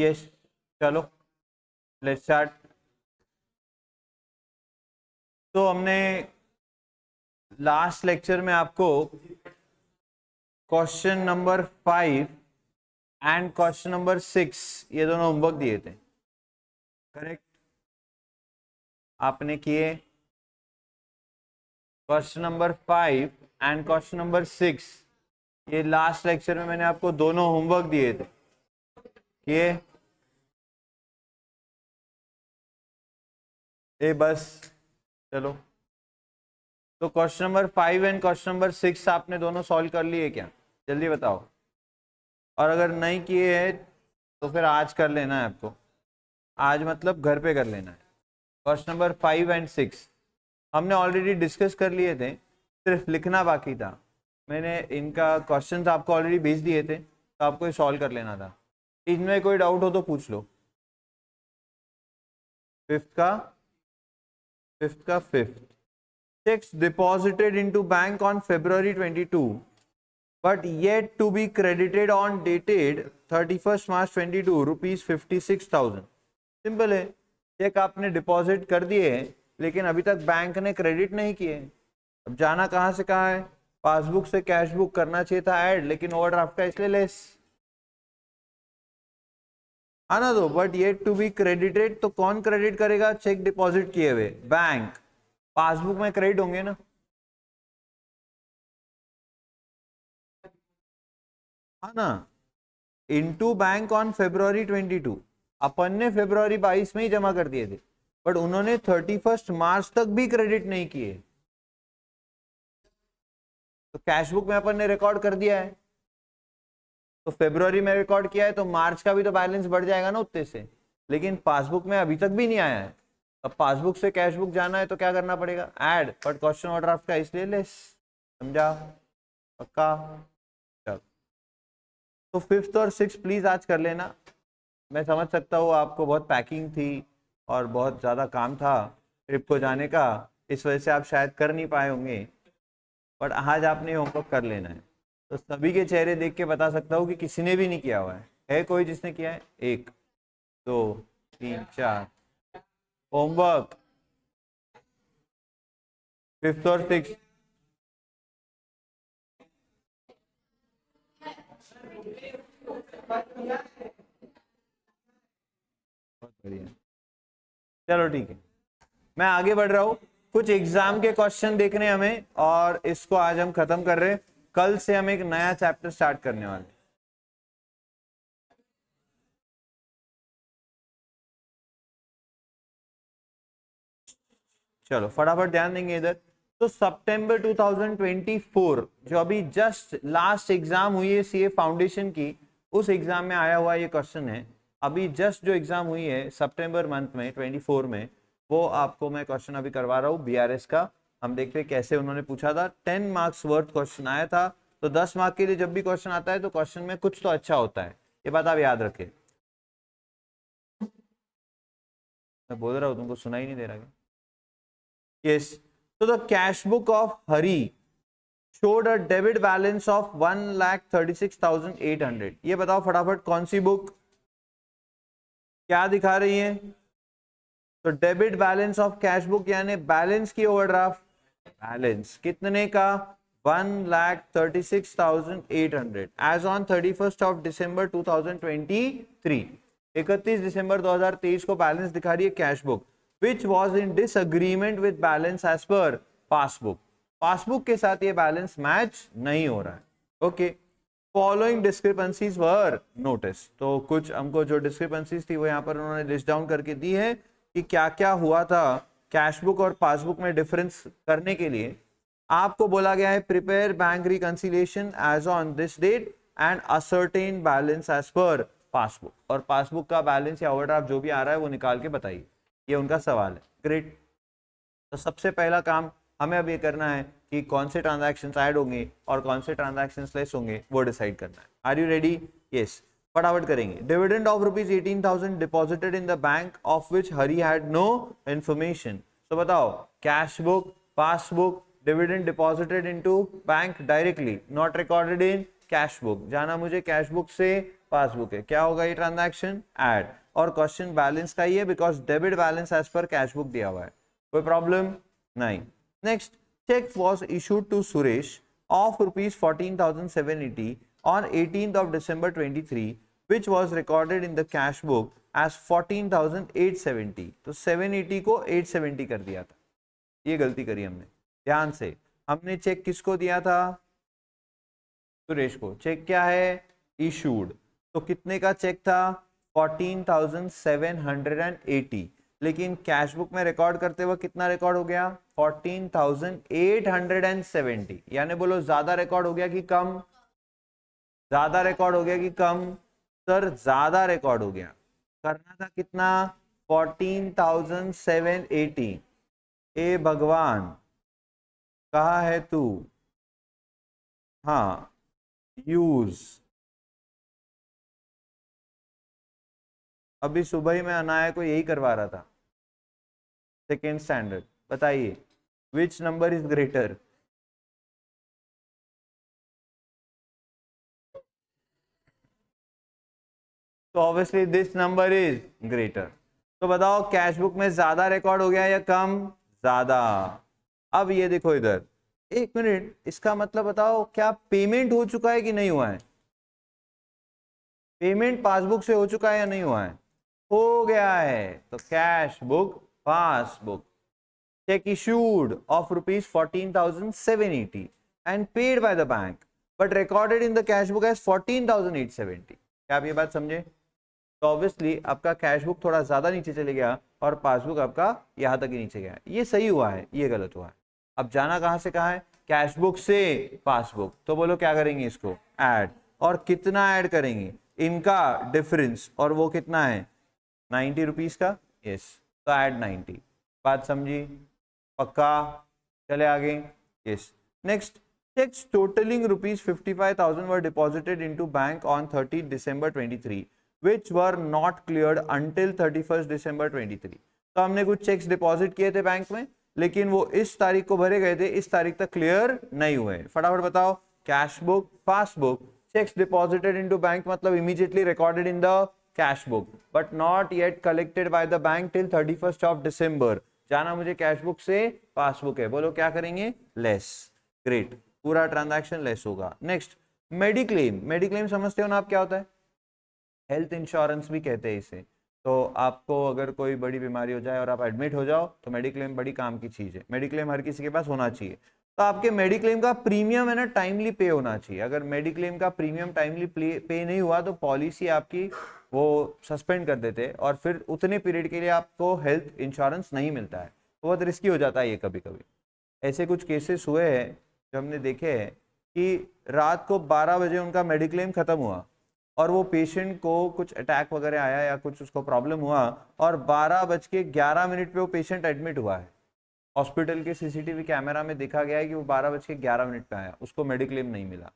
Yes, चलो let's start. तो हमने लास्ट लेक्चर में आपको question number 5 and question number 6 ये दोनों होमवर्क दिए थे, करेक्ट? आपने किए question number 5 and question number 6। ये लास्ट लेक्चर में मैंने आपको दोनों होमवर्क दिए थे, किए? बस चलो, तो question number 5 and question number 6 आपने दोनों सॉल्व कर लिए क्या? जल्दी बताओ। और अगर नहीं किए हैं तो फिर आज कर लेना है आपको, आज मतलब घर पे कर लेना है। क्वेश्चन नंबर 5 एंड 6 हमने ऑलरेडी डिस्कस कर लिए थे, सिर्फ लिखना बाकी था। मैंने इनका क्वेश्चंस आपको ऑलरेडी भेज दिए थे, तो आपको ये सॉल्व कर लेना था। इनमें कोई डाउट हो तो पूछ लो। फिफ्थ का fifth, checks deposited into bank on February 22 but yet to be credited on dated 31st March 22 rupees 56,000। Simple है, चेक आपने डिपॉजिट कर दिए लेकिन अभी तक बैंक ने क्रेडिट नहीं किए। अब जाना कहाँ से कहाँ है? पासबुक से कैश बुक करना चाहिए था ऐड, लेकिन ओवरड्राफ्ट का इसलिए लेस आना दो। But yet to be credited, तो कौन क्रेडिट करेगा? चेक डिपॉजिट किए हुए बैंक। पासबुक में क्रेडिट होंगे ना, है ना? इनटू बैंक ऑन February 22, अपन ने February 22 में ही जमा कर दिए थे, बट उन्होंने 31 मार्च तक भी क्रेडिट नहीं किए। तो कैश बुक में अपन ने रिकॉर्ड कर दिया है, तो February में रिकॉर्ड किया है, तो मार्च का भी तो बैलेंस बढ़ जाएगा ना उतने से। लेकिन पासबुक में अभी तक भी नहीं आया है। अब पासबुक से कैश बुक जाना है तो क्या करना पड़ेगा? ऐड। बट क्वेश्चन ओवरड्राफ्ट का इसलिए लेस। समझा? पक्का? तो फिफ्थ और सिक्स प्लीज आज कर लेना। मैं समझ सकता हूँ आपको बहुत पैकिंग थी और बहुत ज़्यादा काम था ट्रिप को जाने का, इस वजह से आप शायद कर नहीं पाए होंगे, बट आज आपने होमवर्क कर लेना है। तो सभी के चेहरे देख के बता सकता हूँ कि किसी ने भी नहीं किया हुआ है कोई जिसने किया है? 1 2 3 4 होमवर्क फिफ्थ और सिक्स। बहुत बढ़िया, चलो ठीक है, मैं आगे बढ़ रहा हूँ। कुछ एग्जाम के क्वेश्चन देखने हमें, और इसको आज हम खत्म कर रहे हैं। कल से हम एक नया चैप्टर स्टार्ट करने वाले हैं। चलो फटाफट ध्यान देंगे इधर। तो सितंबर 2024 जो अभी जस्ट लास्ट एग्जाम हुई है सीए फाउंडेशन की, उस एग्जाम में आया हुआ ये क्वेश्चन है। अभी जस्ट जो एग्जाम हुई है सितंबर मंथ में 24 में, वो आपको मैं क्वेश्चन अभी करवा रहा हूँ बीआरएस का। हम देखते हैं कैसे उन्होंने पूछा था। 10 मार्क्स वर्थ क्वेश्चन आया था। तो 10 मार्क के लिए जब भी क्वेश्चन आता है तो क्वेश्चन में कुछ तो अच्छा होता है, ये बात आप याद रखें। मैं बोल रहा हूँ, तुमको सुनाई नहीं दे रहा क्या? Yes. So the cash book of Hari showed a debit balance of 1,36,800। ये बताओ फटाफट कौन सी बुक क्या दिखा रही है? तो debit balance of cash book यानी बैलेंस की ओवरड्राफ्ट। बैलेंस कितने का? 1,36,800 as on 31st of December 2023। 31 दिसंबर 2023 को बैलेंस दिखा रही है cash book, which was in disagreement with balance as per passbook. Passbook के साथ ये बैलेंस मैच नहीं हो रहा है। Okay, following discrepancies were notice. तो कुछ हमको जो डिस्क्रिपेंसीज थी वो यहाँ पर उन्होंने लिस्ट डाउन करके दी है कि क्या क्या हुआ था कैश बुक और पासबुक में डिफरेंस करने के लिए। आपको बोला गया है prepare bank reconciliation as on this date and ascertain balance as per passbook. और पासबुक का बैलेंस या ओवरड्राफ्ट जो भी आ रहा है वो निकाल के बताइए, ये उनका सवाल है। ग्रेट। तो सबसे पहला काम हमें अब ये करना है कि कौन से ट्रांजैक्शंस ऐड होंगे और कौन से ट्रांजैक्शंस लेस होंगे, वो डिसाइड करना है। Are you ready? यस, फटाफट करेंगे। Dividend of ₹18,000 deposited in the bank of which Hari had no information. तो बताओ, cash book, passbook, dividend deposited into bank directly, not recorded in cash book. जाना मुझे कैश बुक से passbook है। क्या होगा ये ट्रांजैक्शन? ऐड। और क्वेश्चन बैलेंस का ही है because debit balance as per cash book दिया हुआ है। कोई प्रॉब्लम नहीं। Next, cheque was issued to Suresh of ₹14,780 on 18th of December 23, which was recorded in the cash book as 14,870। तो 780 को 870 कर दिया था, ये गलती करी हमने। ध्यान से, हमने चेक किसको दिया था? सुरेश को। चेक क्या है? इशूड। तो कितने का चेक था? 14,780। लेकिन कैश बुक में रिकॉर्ड करते हुए कितना रिकॉर्ड हो गया? 14,870। यानी बोलो ज्यादा रिकॉर्ड हो गया कि कम? ज्यादा रिकॉर्ड हो गया कि कम? सर ज्यादा रिकॉर्ड हो गया। करना था कितना? 14,780। ए भगवान कहाँ है तू? हाँ, यूज। अभी सुबह ही मैं अनाया को यही करवा रहा था, सेकेंड स्टैंडर्ड। बताइए विच नंबर इज ग्रेटर? तो obviously this number is greater. तो बताओ कैश बुक में ज्यादा रिकॉर्ड हो गया या कम? ज्यादा। अब ये देखो इधर, एक मिनट, इसका मतलब बताओ क्या पेमेंट हो चुका है कि नहीं हुआ है? पेमेंट पासबुक से हो चुका है या नहीं हुआ है? हो गया है। तो cash book passbook. Cheque issued of ₹14,780 and paid by the bank but recorded in the cash book as 14,870। क्या आप ये बात समझे? तो ऑब्वियसली आपका कैश बुक थोड़ा ज्यादा नीचे चले गया और पासबुक आपका यहां तक ही नीचे गया। ये सही हुआ है, ये गलत हुआ है। अब जाना कहां से कहां है? कैश बुक से पासबुक। तो बोलो क्या करेंगे इसको? ऐड। और कितना ऐड करेंगे? इनका डिफरेंस, और वो कितना है? 90 रुपीज का। यस, तो ऐड 90। बात समझी? पक्का? चले आगे। Yes. Next, checks totaling ₹55,000 were deposited into bank on 30 December 23, which were not cleared until 31st December 23। तो हमने कुछ चेक्स डिपॉजिट किए थे बैंक में, लेकिन वो इस तारीख को भरे गए थे, इस तारीख तक क्लियर नहीं हुए। फटाफट बताओ। Cash book passbook. Cheques deposited into bank मतलब immediately recorded in the cash book but not yet collected by the bank till 31st of December। जाना मुझे कैश बुक से पासबुक है। बोलो क्या करेंगे? लेस। ग्रेट, पूरा ट्रांजैक्शन लेस होगा। Next, mediclaim. मेडिक्लेम समझते हो ना आप क्या होता है? हेल्थ इंश्योरेंस भी कहते हैं इसे। तो आपको अगर कोई बड़ी बीमारी हो जाए और आप एडमिट हो जाओ तो मेडिक्लेम बड़ी काम की चीज है। मेडिक्लेम हर किसी के पास होना चाहिए। तो आपके मेडिक्लेम का प्रीमियम है ना, टाइमली पे होना चाहिए। अगर मेडिक्लेम का प्रीमियम टाइमली पे नहीं हुआ तो पॉलिसी आपकी वो सस्पेंड कर देते हैं और फिर उतने पीरियड के लिए आपको हेल्थ इंश्योरेंस नहीं मिलता है। बहुत रिस्की हो जाता है ये कभी कभी। ऐसे कुछ केसेस हुए हैं जो हमने देखे हैं कि रात को 12 बजे उनका मेडिक्लेम खत्म हुआ और वो पेशेंट को कुछ अटैक वगैरह आया या कुछ उसको प्रॉब्लम हुआ और 12:11 पे वो पेशेंट एडमिट हुआ है। हॉस्पिटल के सीसीटीवी कैमरा में देखा गया है कि वो 12:11 पे आया, उसको मेडिक्लेम नहीं मिला।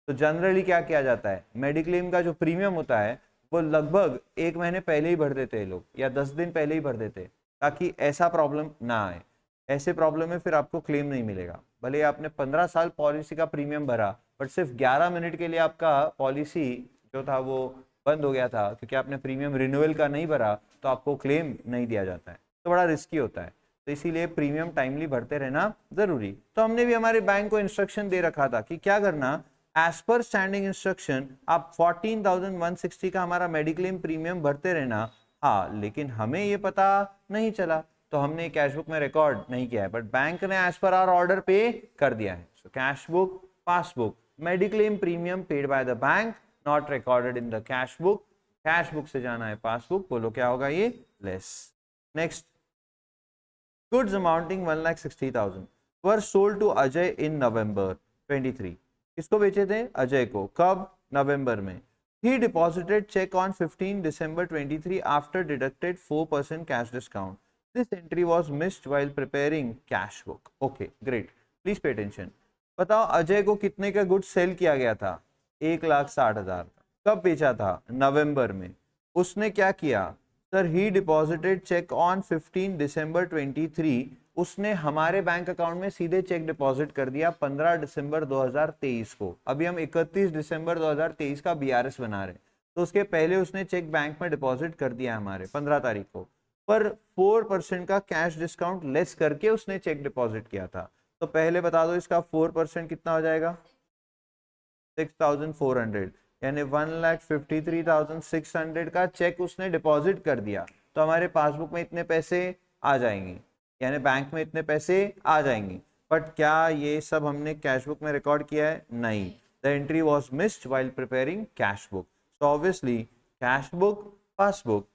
तो जनरली क्या किया जाता है? मेडिक्लेम का जो प्रीमियम होता है वो लगभग 1 महीने पहले ही भर देते हैं लोग, या 10 दिन पहले ही भर देते हैं, ताकि ऐसा प्रॉब्लम ना आए। ऐसे प्रॉब्लम में फिर आपको क्लेम नहीं मिलेगा। भले आपने 15 साल पॉलिसी का प्रीमियम भरा बट सिर्फ 11 मिनट के लिए आपका पॉलिसी जो था वो बंद हो गया था क्योंकि आपने प्रीमियम रिन्यूअल का नहीं भरा, तो आपको क्लेम नहीं दिया जाता है। तो बड़ा रिस्की होता है। तो इसीलिए प्रीमियम टाइमली भरते रहना जरूरी। तो हमने भी हमारे बैंक को इंस्ट्रक्शन दे रखा था कि क्या करना, एज पर स्टैंडिंग इंस्ट्रक्शन आप 14,160 का हमारा मेडिक्लेम प्रीमियम भरते रहना। हाँ, लेकिन हमें ये पता नहीं चला तो हमने कैश बुक में रिकॉर्ड नहीं किया है, बट बैंक ने एज पर आवर ऑर्डर पे कर दिया है। So cash book passbook, mediclaim premium paid by the bank not recorded in the cash book. Cash book से जाना है पासबुक। बोलो क्या होगा ये? Less. Next, goods amounting 1,60,000 were sold to Ajay in November 23। किसको बेचे थे? अजय को। कब? नवंबर में। He deposited check on 15 December 23 after deducted 4% cash discount। This entry was missed while preparing cash book। Okay, great. Please pay attention। बताओ अजय को कितने का गुड्स सेल किया गया था? 1,60,000। कब बेचा था? नवंबर में। उसने क्या किया? Sir, he deposited check on 15 December 23 उसने हमारे बैंक अकाउंट में सीधे चेक डिपॉजिट कर दिया 15 दिसंबर 2023 को। अभी हम 31 दिसंबर 2023 का बीआरएस बना रहे हैं, तो उसके पहले उसने चेक बैंक में डिपॉजिट कर दिया हमारे 15 तारीख को, पर 4% का कैश डिस्काउंट लेस करके उसने चेक डिपॉजिट किया था। तो पहले बता दो इसका 4% कितना हो जाएगा, 6400, यानी 1,53,600 का चेक उसने डिपॉजिट कर दिया। तो हमारे पासबुक में इतने पैसे आ जाएंगे, यानी बैंक में इतने पैसे आ जाएंगे। बट क्या ये सब हमने कैश बुक में रिकॉर्ड किया है? नहीं। The entry was missed while preparing cash book. So obviously cash book, passbook,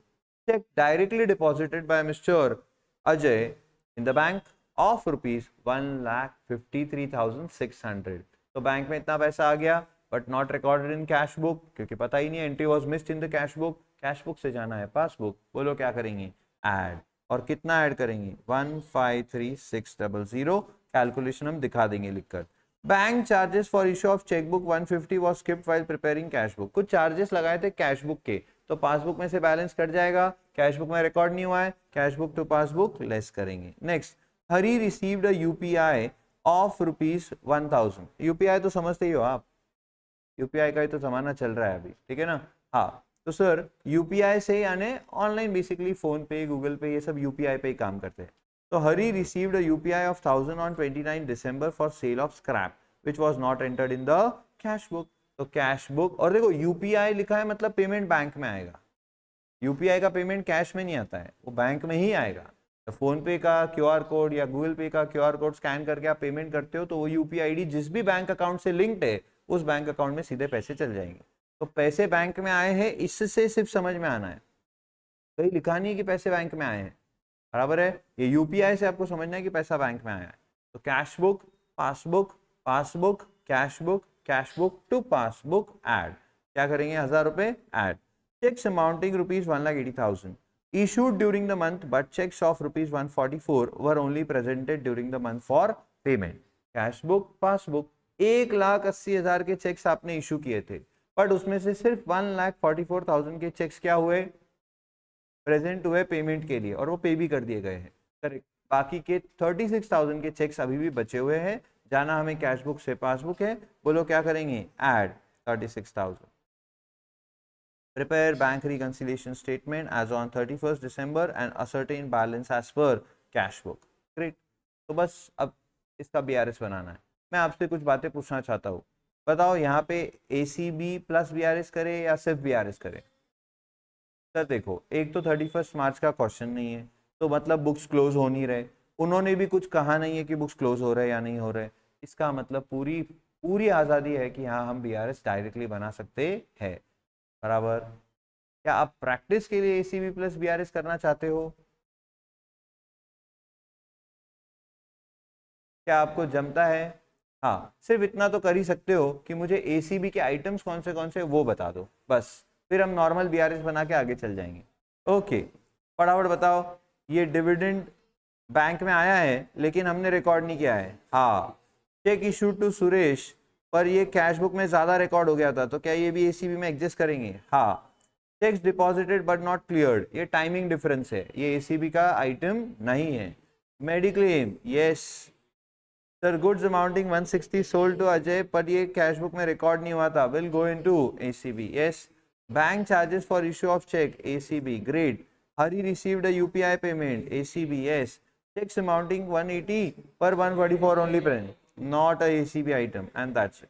check directly deposited by Mr. Ajay in the bank of rupees 1,53,600। तो बैंक में इतना पैसा आ गया, but not recorded in cash book, क्योंकि पता ही नहीं, entry was missed in the cash book. Cash book से जाना है पासबुक, बोलो क्या करेंगे? ऐड। और कितना ऐड करेंगे? 153,600। कैलकुलेशन हम दिखा देंगे लिखकर। Bank charges for issue of chequebook 150 was skipped while preparing cash book. कुछ चार्जेस लगाए थे कैश बुक के, तो पासबुक में से बैलेंस कट जाएगा, कैश बुक में रिकॉर्ड नहीं हुआ है, cash book to passbook less करेंगे। Next, Hari received a UPI of ₹1000। UPI तो समझते ही हो आप, यूपीआई का ही तो जमाना चल रहा है अभी, ठीक है ना? हाँ, तो सर यूपीआई से यानी ऑनलाइन, बेसिकली फोन पे, गूगल पे, ये सब यूपीआई पे ही काम करते हैं। तो Hari received a UPI of 1000 on 29 December for sale of scrap which was not entered in the cash book. तो कैश बुक, और देखो यूपीआई लिखा है मतलब पेमेंट बैंक में आएगा। यूपीआई का पेमेंट कैश में नहीं आता है, वो बैंक में ही आएगा। तो फोन पे का क्यूआर कोड या गूगल पे का क्यूआर कोड स्कैन करके आप पेमेंट करते हो, तो वो यूपीआई आईडी जिस भी बैंक अकाउंट से लिंक्ड है, उस बैंक अकाउंट में सीधे पैसे चल जाएंगे। तो पैसे बैंक में आए हैं, इससे सिर्फ समझ में आना है, कहीं लिखा नहीं है कि पैसे बैंक में आए हैं, बराबर है? ये यूपीआई से आपको समझना है कि पैसा बैंक में आया है। तो cash book, passbook, passbook, cash book to passbook add. क्या करेंगे? 1000 रुपए add. Cheques amounting ₹1,80,000 issued during the month, but checks of ₹144 were only presented during the month for payment। Cash book, passbook, 1,80,000 के checks आपने issue किए थे, but उसमें से सिर्फ 1,44,000 के चेक्स क्या हुए? प्रेजेंट हुए पेमेंट के लिए, और वो पे भी कर दिए गए हैं, करेक्ट। बाकी के 36,000 के चेक्स अभी भी बचे हुए हैं, जाना हमें कैश बुक से पासबुक है, बोलो क्या करेंगे? Add 36,000। Prepare bank reconciliation statement as on 31st December and ascertain balance as per cash book। Great। तो बस अब इसका बीआरएस बनाना है। मैं आपसे कुछ बातें पूछना चाहता हूँ, बताओ यहाँ पे एसीबी प्लस बीआरएस करे या सिर्फ बीआरएस करे? सर देखो, एक तो 31 मार्च का क्वेश्चन नहीं है, तो मतलब बुक्स क्लोज हो नहीं रहे, उन्होंने भी कुछ कहा नहीं है कि बुक्स क्लोज हो रहे या नहीं हो रहे। इसका मतलब पूरी पूरी आज़ादी है कि हाँ हम बीआरएस डायरेक्टली बना सकते हैं, बराबर? क्या आप प्रैक्टिस के लिए एसीबी प्लस बीआरएस करना चाहते हो? क्या आपको जमता है? हाँ, सिर्फ इतना तो कर ही सकते हो कि मुझे एसीबी के आइटम्स कौन से वो बता दो, बस। फिर हम नॉर्मल बीआरएस बना के आगे चल जाएंगे। ओके, फटाफट बताओ। ये डिविडेंड बैंक में आया है लेकिन हमने रिकॉर्ड नहीं किया है। हाँ, चेक इशू टू सुरेश, पर ये कैश बुक में ज्यादा रिकॉर्ड हो गया था, तो क्या ये भी एसीबी में एडजस्ट करेंगे? हाँ। Cheques deposited but not cleared, ये टाइमिंग डिफरेंस है, ये एसीबी का आइटम नहीं है। Mediclaim, yes sir, goods amounting 160 sold to Ajay, पर ये कैश बुक में रिकॉर्ड नहीं हुआ था, will go into ACB. Yes. Bank charges for issue of cheque, ACB, great. Hari received a UPI payment, ACB, yes. Cheques amounting 180 पर 144 only present, not a ACB item, and that's it.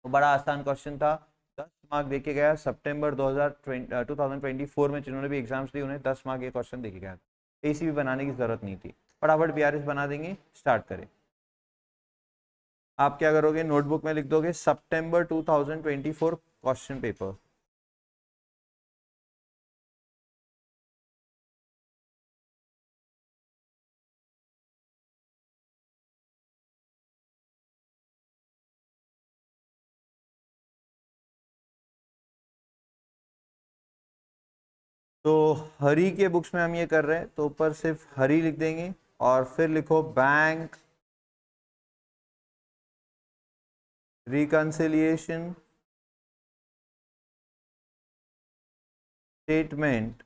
तो बड़ा आसान question था, 10 mark देके गया। सितंबर 2024 में जिन्होंने भी एग्जाम्स दिए उन्हें 10 मार्क ये क्वेश्चन देके गया था। एसीबी बनाने की जरूरत नहीं थी, फटाफट बीआरएस बना देंगे, स्टार्ट करें। आप क्या करोगे? नोटबुक में लिख दोगे सितंबर 2024 क्वेश्चन पेपर। तो हरी के बुक्स में हम ये कर रहे हैं, तो ऊपर सिर्फ हरी लिख देंगे और फिर लिखो bank reconciliation statement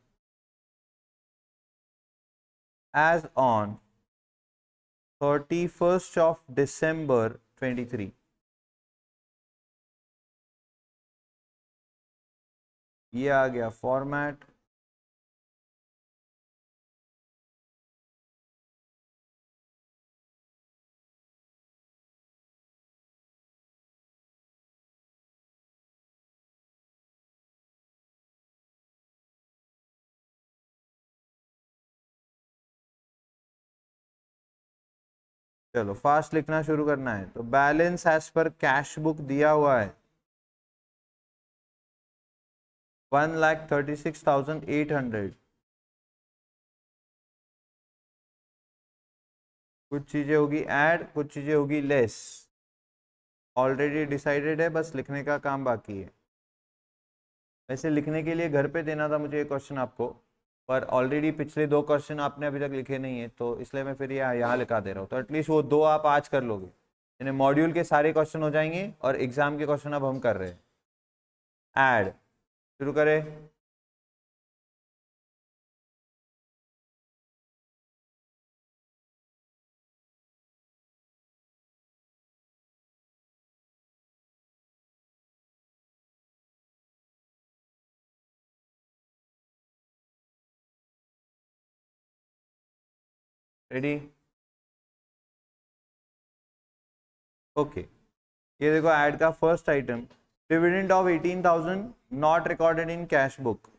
as on 31st of December 23। ये आ गया फॉर्मेट। चलो फास्ट लिखना शुरू करना है। तो balance as per cash book दिया हुआ है 1,36,800। कुछ चीजें होगी ऐड, कुछ चीजें होगी लेस। ऑलरेडी डिसाइडेड है, बस लिखने का काम बाकी है। वैसे लिखने के लिए घर पे देना था मुझे ये क्वेश्चन आपको, पर ऑलरेडी पिछले 2 क्वेश्चन आपने अभी तक लिखे नहीं है, तो इसलिए मैं फिर यहाँ लिखा दे रहा हूँ। तो एटलीस्ट वो 2 आप आज कर लोगे, यानी मॉड्यूल के सारे क्वेश्चन हो जाएंगे और एग्जाम के क्वेश्चन अब हम कर रहे हैं। ऐड शुरू करें। रेडी? ओके, ये देखो ऐड का first item, dividend of 18,000 not recorded in cash book.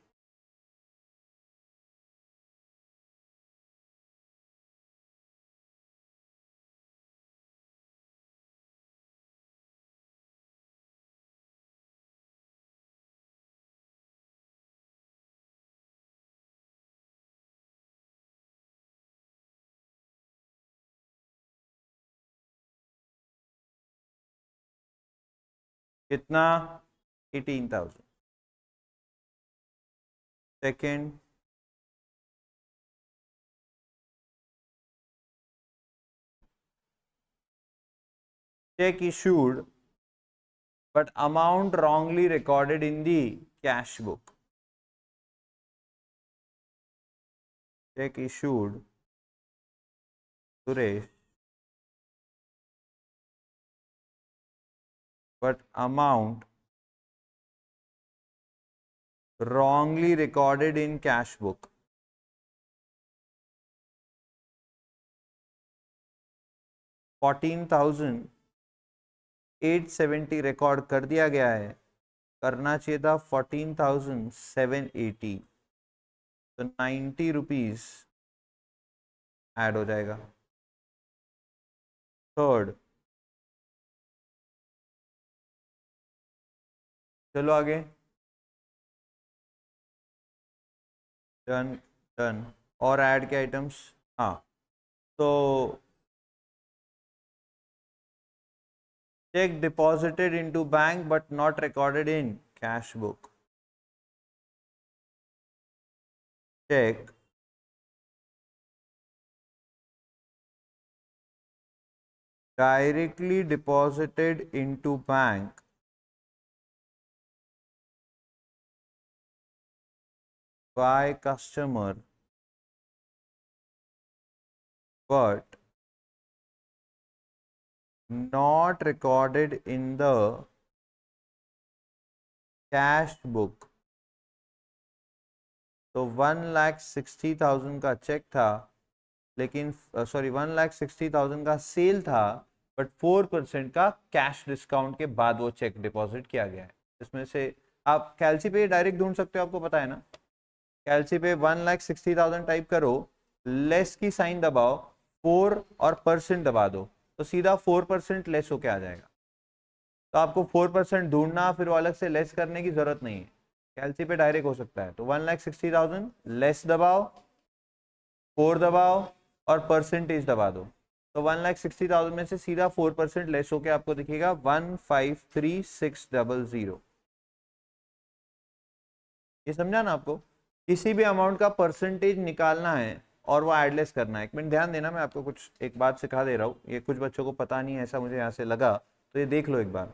कितना? 18,000। Second, check issued but amount wrongly recorded in the cash book। check issued Suresh but amount wrongly recorded in cash book। 14,870 record कर दिया गया है, करना चाहिए था 14,780। तो 90 rupees add हो जाएगा। थर्ड, चलो आगे। Done done. और ऐड के आइटम्स, हाँ तो check deposited into bank but not recorded in cash book। check directly deposited into bank by customer but not recorded in the cash book। तो 1,60,000 का चेक था, लेकिन सॉरी 1,60,000 का सेल था, बट 4% का कैश डिस्काउंट के बाद वो चेक डिपॉजिट किया गया है। इसमें से आप कैलसी पे डायरेक्ट ढूंढ सकते हो, आपको पता है ना। कैलसी पे 1,60,000 टाइप करो, लेस की साइन दबाओ, 4 और परसेंट दबा दो, तो सीधा 4% लेस होके आ जाएगा। तो आपको 4% ढूंढना, फिर वो अलग से लेस करने की जरूरत नहीं है, कैलसी पे डायरेक्ट हो सकता है। तो 1,60,000 लेस दबाओ, 4 दबाओ और परसेंटेज दबा दो, तो 1,60,000 में से सीधा 4% लेस होके आपको दिखेगा 153,600। ये समझा ना आपको? किसी भी अमाउंट का परसेंटेज निकालना है और वो एडलेस करना है। एक मिनट ध्यान देना, मैं आपको कुछ एक बात सिखा दे रहा हूँ, ये कुछ बच्चों को पता नहीं है, ऐसा मुझे यहाँ से लगा, तो ये देख लो एक बार।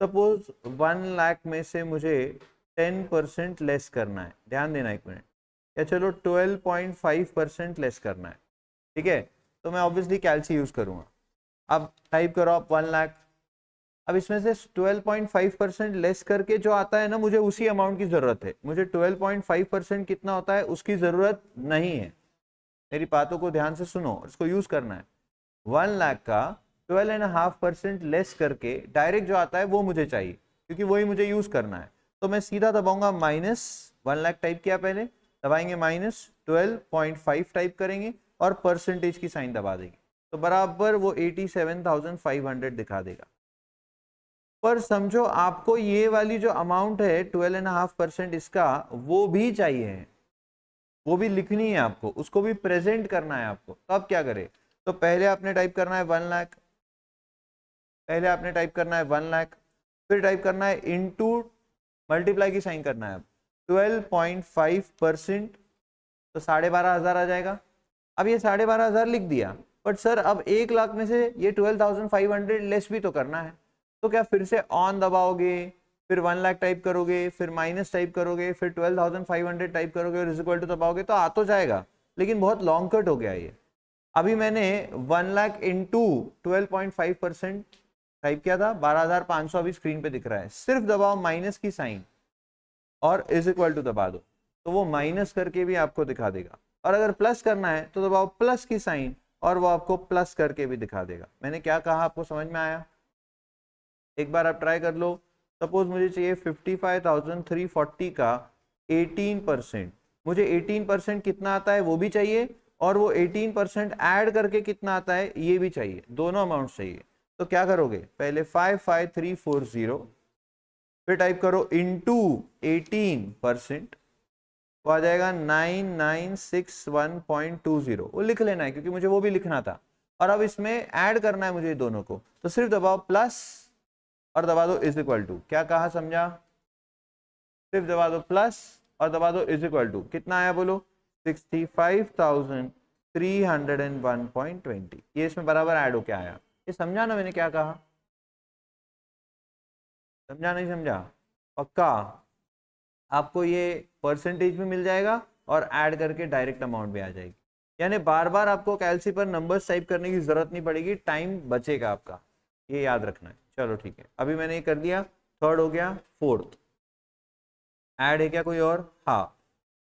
सपोज 1 लाख में से मुझे 10% लेस करना है, ध्यान देना एक मिनट, या चलो 12.5% लेस करना है, ठीक है। तो मैं ऑब्वियसली कैलसी यूज करूंगा। अब टाइप करो आप 1 लाख। अब इसमें से 12.5% लेस करके जो आता है ना, मुझे उसी अमाउंट की जरूरत है। मुझे 12.5% कितना होता है उसकी जरूरत नहीं है। मेरी बातों को ध्यान से सुनो, इसको यूज करना है। 1 लाख का 12.5% लेस करके डायरेक्ट जो आता है वो मुझे चाहिए, क्योंकि वही मुझे यूज करना है। तो मैं सीधा दबाऊंगा -1 लाख टाइप किया, पहले दबाएंगे -12.5 टाइप करेंगे और परसेंटेज की साइन दबा देंगे, तो बराबर वो 87,500 दिखा देगा। पर समझो आपको ये वाली जो अमाउंट है 12.5% इसका, वो भी चाहिए, वो भी लिखनी है आपको, उसको भी प्रेजेंट करना है आपको। तो अब क्या करें? तो पहले आपने टाइप करना है 1 लाख, पहले आपने टाइप करना है 1 लाख, फिर टाइप करना है इनटू, मल्टीप्लाई की साइन करना है। 12.5% तो 12,500 आ जाएगा। अब ये 12,500 लिख दिया, बट सर अब 1 लाख में से ये 12,500 लेस भी तो करना है। तो क्या फिर से ऑन दबाओगे, फिर 1 लाख टाइप करोगे, फिर माइनस टाइप करोगे, फिर 12,500 टाइप करोगे और इज इक्वल टू दबाओगे, तो आ तो जाएगा, लेकिन बहुत लॉन्ग कट हो गया ये। अभी मैंने 1 लाख इंटू 12.5% टाइप किया था, 12,500 अभी स्क्रीन पे दिख रहा है। सिर्फ दबाओ माइनस की साइन और इज इक्वल टू दबा दो, तो वो माइनस करके भी आपको दिखा देगा। और अगर प्लस करना है तो दबाओ प्लस की साइन और वो आपको प्लस करके भी दिखा देगा। मैंने क्या कहा आपको समझ में आया? एक बार आप ट्राई कर लो। सपोज मुझे चाहिए 55,340 का 18%, मुझे 18% कितना आता है वो भी चाहिए, और वो 18% ऐड करके कितना आता है ये भी चाहिए, दोनों अमाउंट चाहिए। तो क्या करोगे? पहले 55,340, फिर टाइप करो इंटू 18%, वो आ जाएगा 9961.20। वो लिख लेना है क्योंकि मुझे वो भी लिखना था। और अब इसमें ऐड करना है मुझे दोनों को, तो सिर्फ दबाओ प्लस और दबा दो इज इक्वल टू। क्या कहा समझा? सिर्फ दबा दो प्लस और दबा दो इज इक्वल टू। कितना आया बोलो? 65,301.20। ये इसमें बराबर ऐड होके आया। ये समझा ना मैंने क्या कहा? समझा नहीं समझा? पक्का? आपको ये परसेंटेज भी मिल जाएगा और ऐड करके डायरेक्ट अमाउंट भी आ जाएगी। यानी बार बार आपको कैलसी पर नंबर्स टाइप करने की जरूरत नहीं पड़ेगी, टाइम बचेगा आपका, ये याद रखना है। चलो ठीक है, अभी मैंने ये कर दिया, थर्ड हो गया। फोर्थ ऐड है क्या कोई और? हाँ,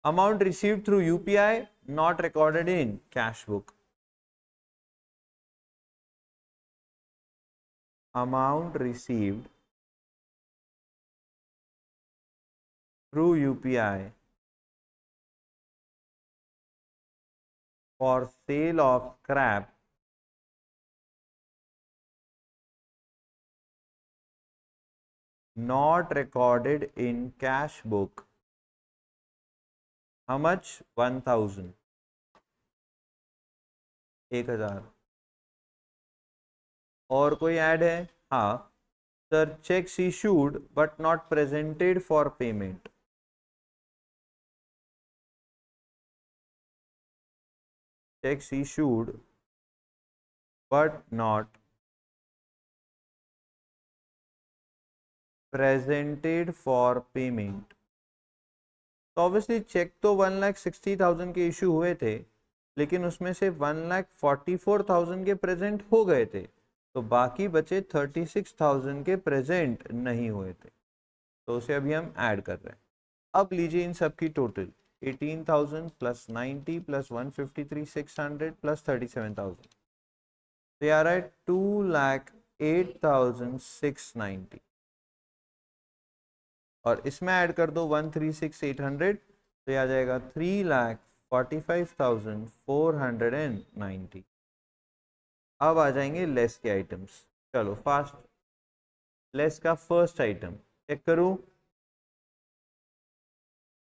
amount received through UPI not recorded in cash book. Amount received through UPI for sale of scrap not recorded in cash book. How much? 1,000, 1,000। और कोई ऐड है? हाँ sir, cheques issued but not presented for payment. Cheques issued but not presented for payment. तो obviously cheque तो 1,60,000 के issue हुए थे, लेकिन उसमें से 1,44,000 के प्रेजेंट हो गए थे, तो बाकी बचे 36,000 के प्रेजेंट नहीं हुए थे, तो उसे अभी हम ऐड कर रहे हैं। अब लीजिए इन सब की टोटल, 18,000 प्लस 90 प्लस 153,600 प्लस 37,000, तो ये आ रहा है 2,08,690। और इसमें ऐड कर दो 136,800, तो ये आ जाएगा 3,45,490। अब आ जाएंगे लेस के आइटम्स। चलो फास्ट, लेस का फर्स्ट आइटम चेक करूं।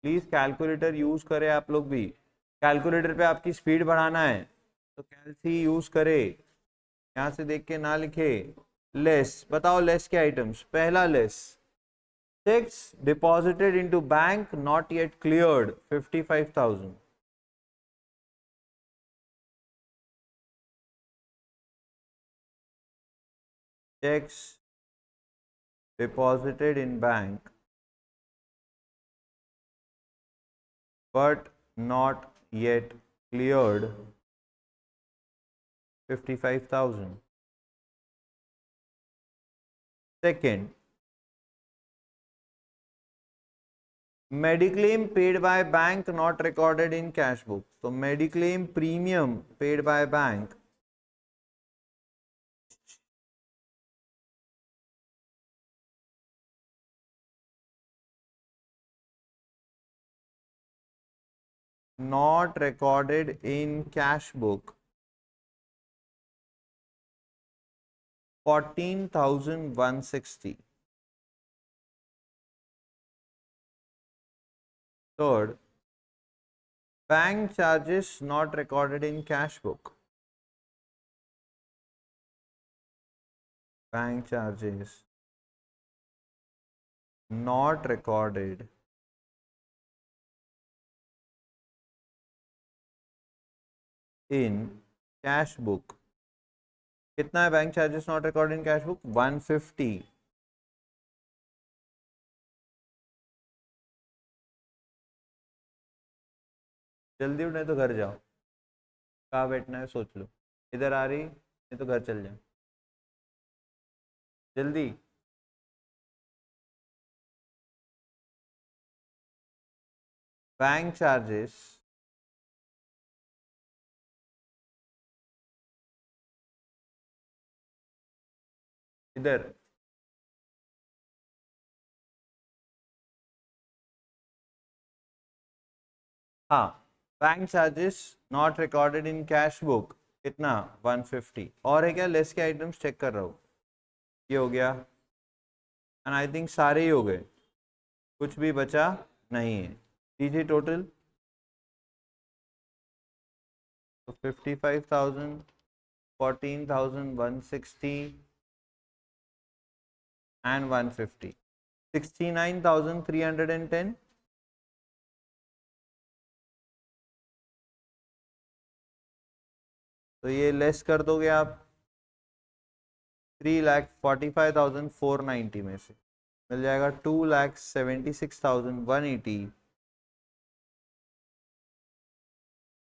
प्लीज कैलकुलेटर यूज करें आप लोग भी। कैलकुलेटर पे आपकी स्पीड बढ़ाना है तो कैलसी यूज करे, यहां से देख के ना लिखे। लेस बताओ, लेस के आइटम्स। पहला less, checks deposited into bank not yet cleared 55,000। checks deposited in bank but not yet cleared 55,000. Second, mediclaim paid by bank not recorded in cash book. So mediclaim premium paid by bank not recorded in cash book, 14,160. Third, bank charges not recorded in cash book. Bank charges not recorded in cash book. कितना है bank charges not record in cash book? 150. जल्दी उठे तो घर जाओ, कहाँ बैठना है सोच लो. इधर आ रही नहीं तो घर चल जाओ जल्दी. बैंक चार्जेस इधर हाँ, bank charges not recorded in cash book कितना? 150. और है क्या लेस के आइटम्स? चेक कर रहा हूँ. ये हो गया एंड आई थिंक सारे ही हो गए, कुछ भी बचा नहीं है. दीजिए टोटल. तो 55,000, 14,160 and 150, 69,310. तो ये लेस कर दोगे आप 3,45,490 में से मिल जाएगा 2,76,180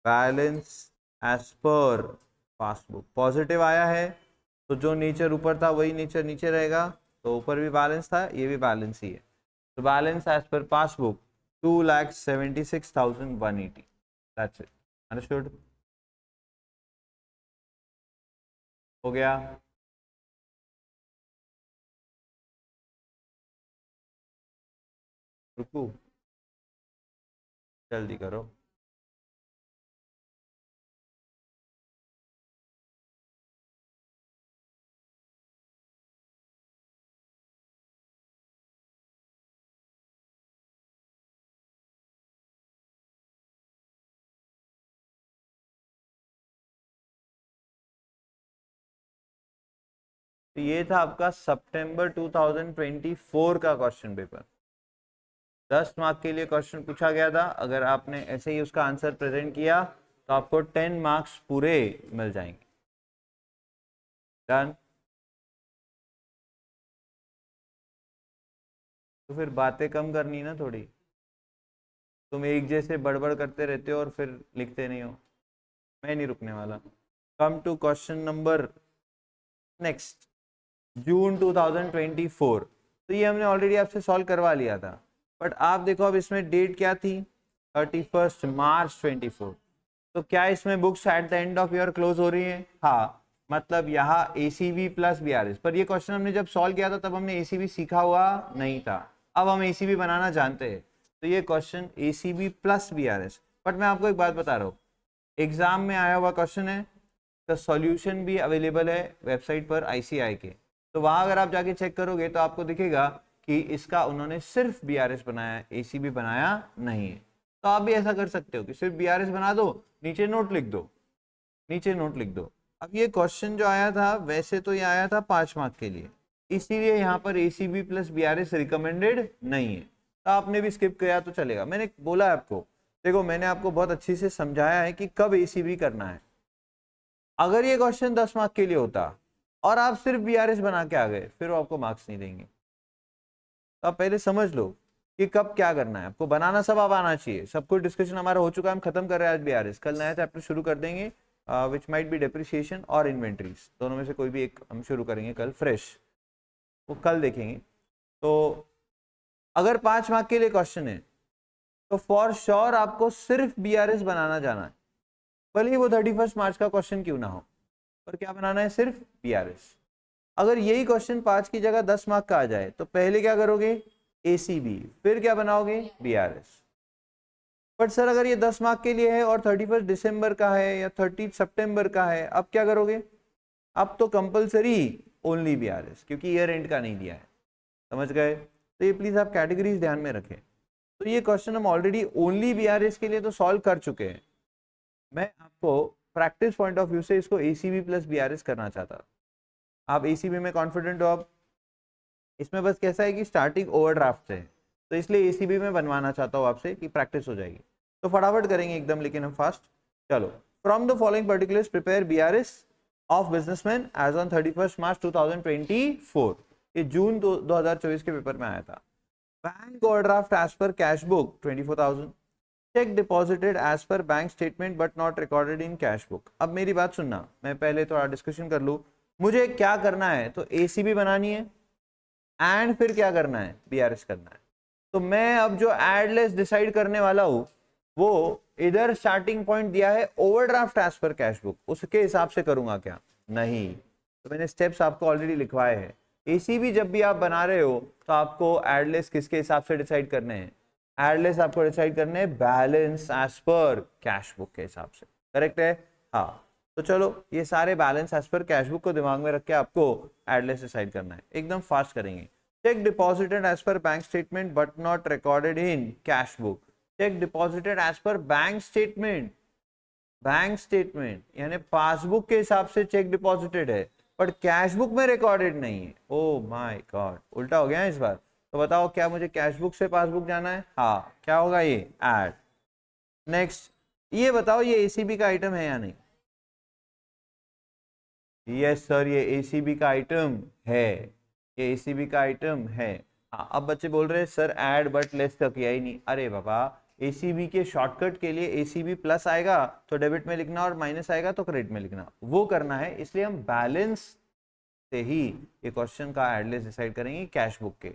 balance as per passbook. Positive आया है तो जो नीचे ऊपर था वही नीचे नीचे रहेगा. तो ऊपर भी बैलेंस था, ये भी बैलेंस ही है. तो balance as per passbook 2,76,180. That's it. Understood? हो गया. रुकू, जल्दी करो. तो ये था आपका सितंबर 2024 का क्वेश्चन पेपर. 10 मार्क के लिए क्वेश्चन पूछा गया था. अगर आपने ऐसे ही उसका आंसर प्रेजेंट किया तो आपको 10 मार्क्स पूरे मिल जाएंगे. डन. तो फिर बातें कम करनी ना थोड़ी. तुम एक जैसे बड़बड़ करते रहते हो और फिर लिखते नहीं हो. मैं नहीं रुकने वाला. Come to question number next. June 2024. तो ये हमने ऑलरेडी आपसे सॉल्व करवा लिया था. बट आप देखो अब इसमें डेट क्या थी? 31 मार्च 24. तो क्या इसमें books at the end of year close हो रही है? हाँ, मतलब यहाँ ACB प्लस BRS. पर ये क्वेश्चन हमने जब सॉल्व किया था तब हमने ACB सीखा हुआ नहीं था. अब हम ACB बनाना जानते हैं. तो ये question ACB plus BRS. But मैं आपको एक बात बता रहा हूँ, एग्जाम में आया हुआ क्वेश्चन है. तो सॉल्यूशन भी अवेलेबल है वेबसाइट पर ICI के. तो वहां अगर आप जाके चेक करोगे तो आपको दिखेगा कि इसका उन्होंने सिर्फ BRS बनाया है, ACB बनाया नहीं है. तो आप भी ऐसा कर सकते हो कि सिर्फ BRS बना दो, नीचे नोट लिख दो, नीचे नोट लिख दो. अब ये क्वेश्चन जो आया था वैसे तो ये आया था 5 मार्क के लिए, इसीलिए यहाँ पर ACB प्लस BRS रिकमेंडेड नहीं है. तो आपने भी स्किप किया तो चलेगा. मैंने बोला आपको, देखो मैंने आपको बहुत अच्छी से समझाया है कि कब ACB करना है. अगर ये क्वेश्चन 10 मार्क के लिए होता और आप सिर्फ BRS बना के आ गए फिर वो आपको मार्क्स नहीं देंगे. तो आप पहले समझ लो कि कब क्या करना है आपको. बनाना सब आप आना चाहिए. सब कुछ डिस्कशन हमारा हो चुका है, हम खत्म कर रहे हैं आज BRS. कल नया चैप्टर शुरू कर देंगे विच माइट बी डेप्रिसिएशन और इन्वेंट्रीज, दोनों में से कोई भी एक हम शुरू करेंगे कल फ्रेश, वो कल देखेंगे। तो अगर 5 मार्क के लिए क्वेश्चन है तो फॉर श्योर आपको सिर्फ बीआरएस बनाना जाना है, भले ही वो 31 मार्च का क्वेश्चन क्यों ना हो, पर क्या बनाना है, सिर्फ बीआरएस। अगर यही क्वेश्चन 5 की जगह 10 मार्क का आ जाए तो पहले क्या करोगे, एसीबी, फिर क्या बनाओगे, बीआरएस। बट सर अगर ये 10 मार्क के लिए है और 31 दिसंबर का है या 30 सितंबर का है, अब क्या करोगे, अब तो कंपलसरी ओनली बीआरएस, क्योंकि ईयर एंड का नहीं दिया है, समझ गए। तो ये प्लीज आप कैटेगरीज ध्यान में रखें। तो ये क्वेश्चन हम ऑलरेडी ओनली बीआरएस के लिए तो सॉल्व कर चुके हैं, मैं आपको प्रैक्टिस पॉइंट ऑफ व्यू से इसको एसीबी प्लस बीआरएस करना चाहता। आप एसीबी में कॉन्फिडेंट हो, आप इसमें बस कैसा है कि स्टार्टिंग ओवरड्राफ्ट है, तो इसलिए एसीबी में बनवाना चाहता हूँ आपसे कि प्रैक्टिस हो जाएगी। तो फटाफट करेंगे एकदम, लेकिन हम फास्ट। चलो, from the following particulars prepare BRS of businessman as on 31 March 2024। ये जून 2024 के पेपर में आया था। Bank overdraft as per cash book 24,000, cheque deposited as per bank statement but not recorded in cash book. अब मेरी बात सुनना, मैं पहले थोड़ा डिस्कशन कर लूँ। मुझे क्या करना है, तो एसीबी बनानी है एंड फिर क्या करना है, बीआरएस करना है। तो मैं अब जो एडलेस डिसाइड करने वाला हूं वो इधर स्टार्टिंग पॉइंट दिया है overdraft as per cash book, उसके हिसाब से करूंगा क्या, नहीं। तो मैंने स्टेप्स आपको ऑलरेडी लिखवाए हैं। एसीबी जब भी आप बना रहे हो तो आपको एडलेस किसके हिसाब से डिसाइड करने हैं, एडलेस आपको डिसाइड करने हैं balance as per cash book के हिसाब से, करेक्ट है। हाँ, तो चलो ये सारे balance as per cash book को दिमाग में रख के आपको एडलेस डिसाइड करना है, एकदम फास्ट करेंगे। Cheque deposited as per bank statement but not recorded in cash book, cheque deposited as per bank statement, bank statement यानी पासबुक के हिसाब से चेक डिपॉजिटेड है बट कैश बुक में रिकॉर्डेड नहीं है। ओ माय गॉड, उल्टा हो गया है इस बार। तो बताओ क्या मुझे कैश बुक से पासबुक जाना है, हाँ, क्या होगा ये, ऐड। नेक्स्ट, ये बताओ ये एसीबी का आइटम है या नहीं। यस सर, ये एसीबी का आइटम है, ये एसीबी का आइटम है। हाँ, अब बच्चे बोल रहे हैं सर ऐड बट लेस का किया ही नहीं। अरे बाबा, एसीबी के शॉर्टकट के लिए एसीबी प्लस आएगा तो डेबिट में लिखना और माइनस आएगा तो क्रेडिट में लिखना, वो करना है। इसलिए हम बैलेंस से ही ये क्वेश्चन का एडलेस डिसाइड करेंगे कैश बुक के।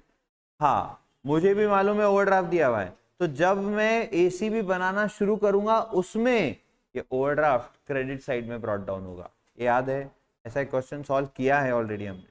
हाँ, मुझे भी मालूम है ओवरड्राफ्ट दिया हुआ है, तो जब मैं एसीबी बनाना शुरू करूंगा उसमें ये ओवरड्राफ्ट क्रेडिट साइड में ब्रॉट डाउन होगा, ये याद है, ऐसा एक क्वेश्चन सॉल्व किया है ऑलरेडी हमने,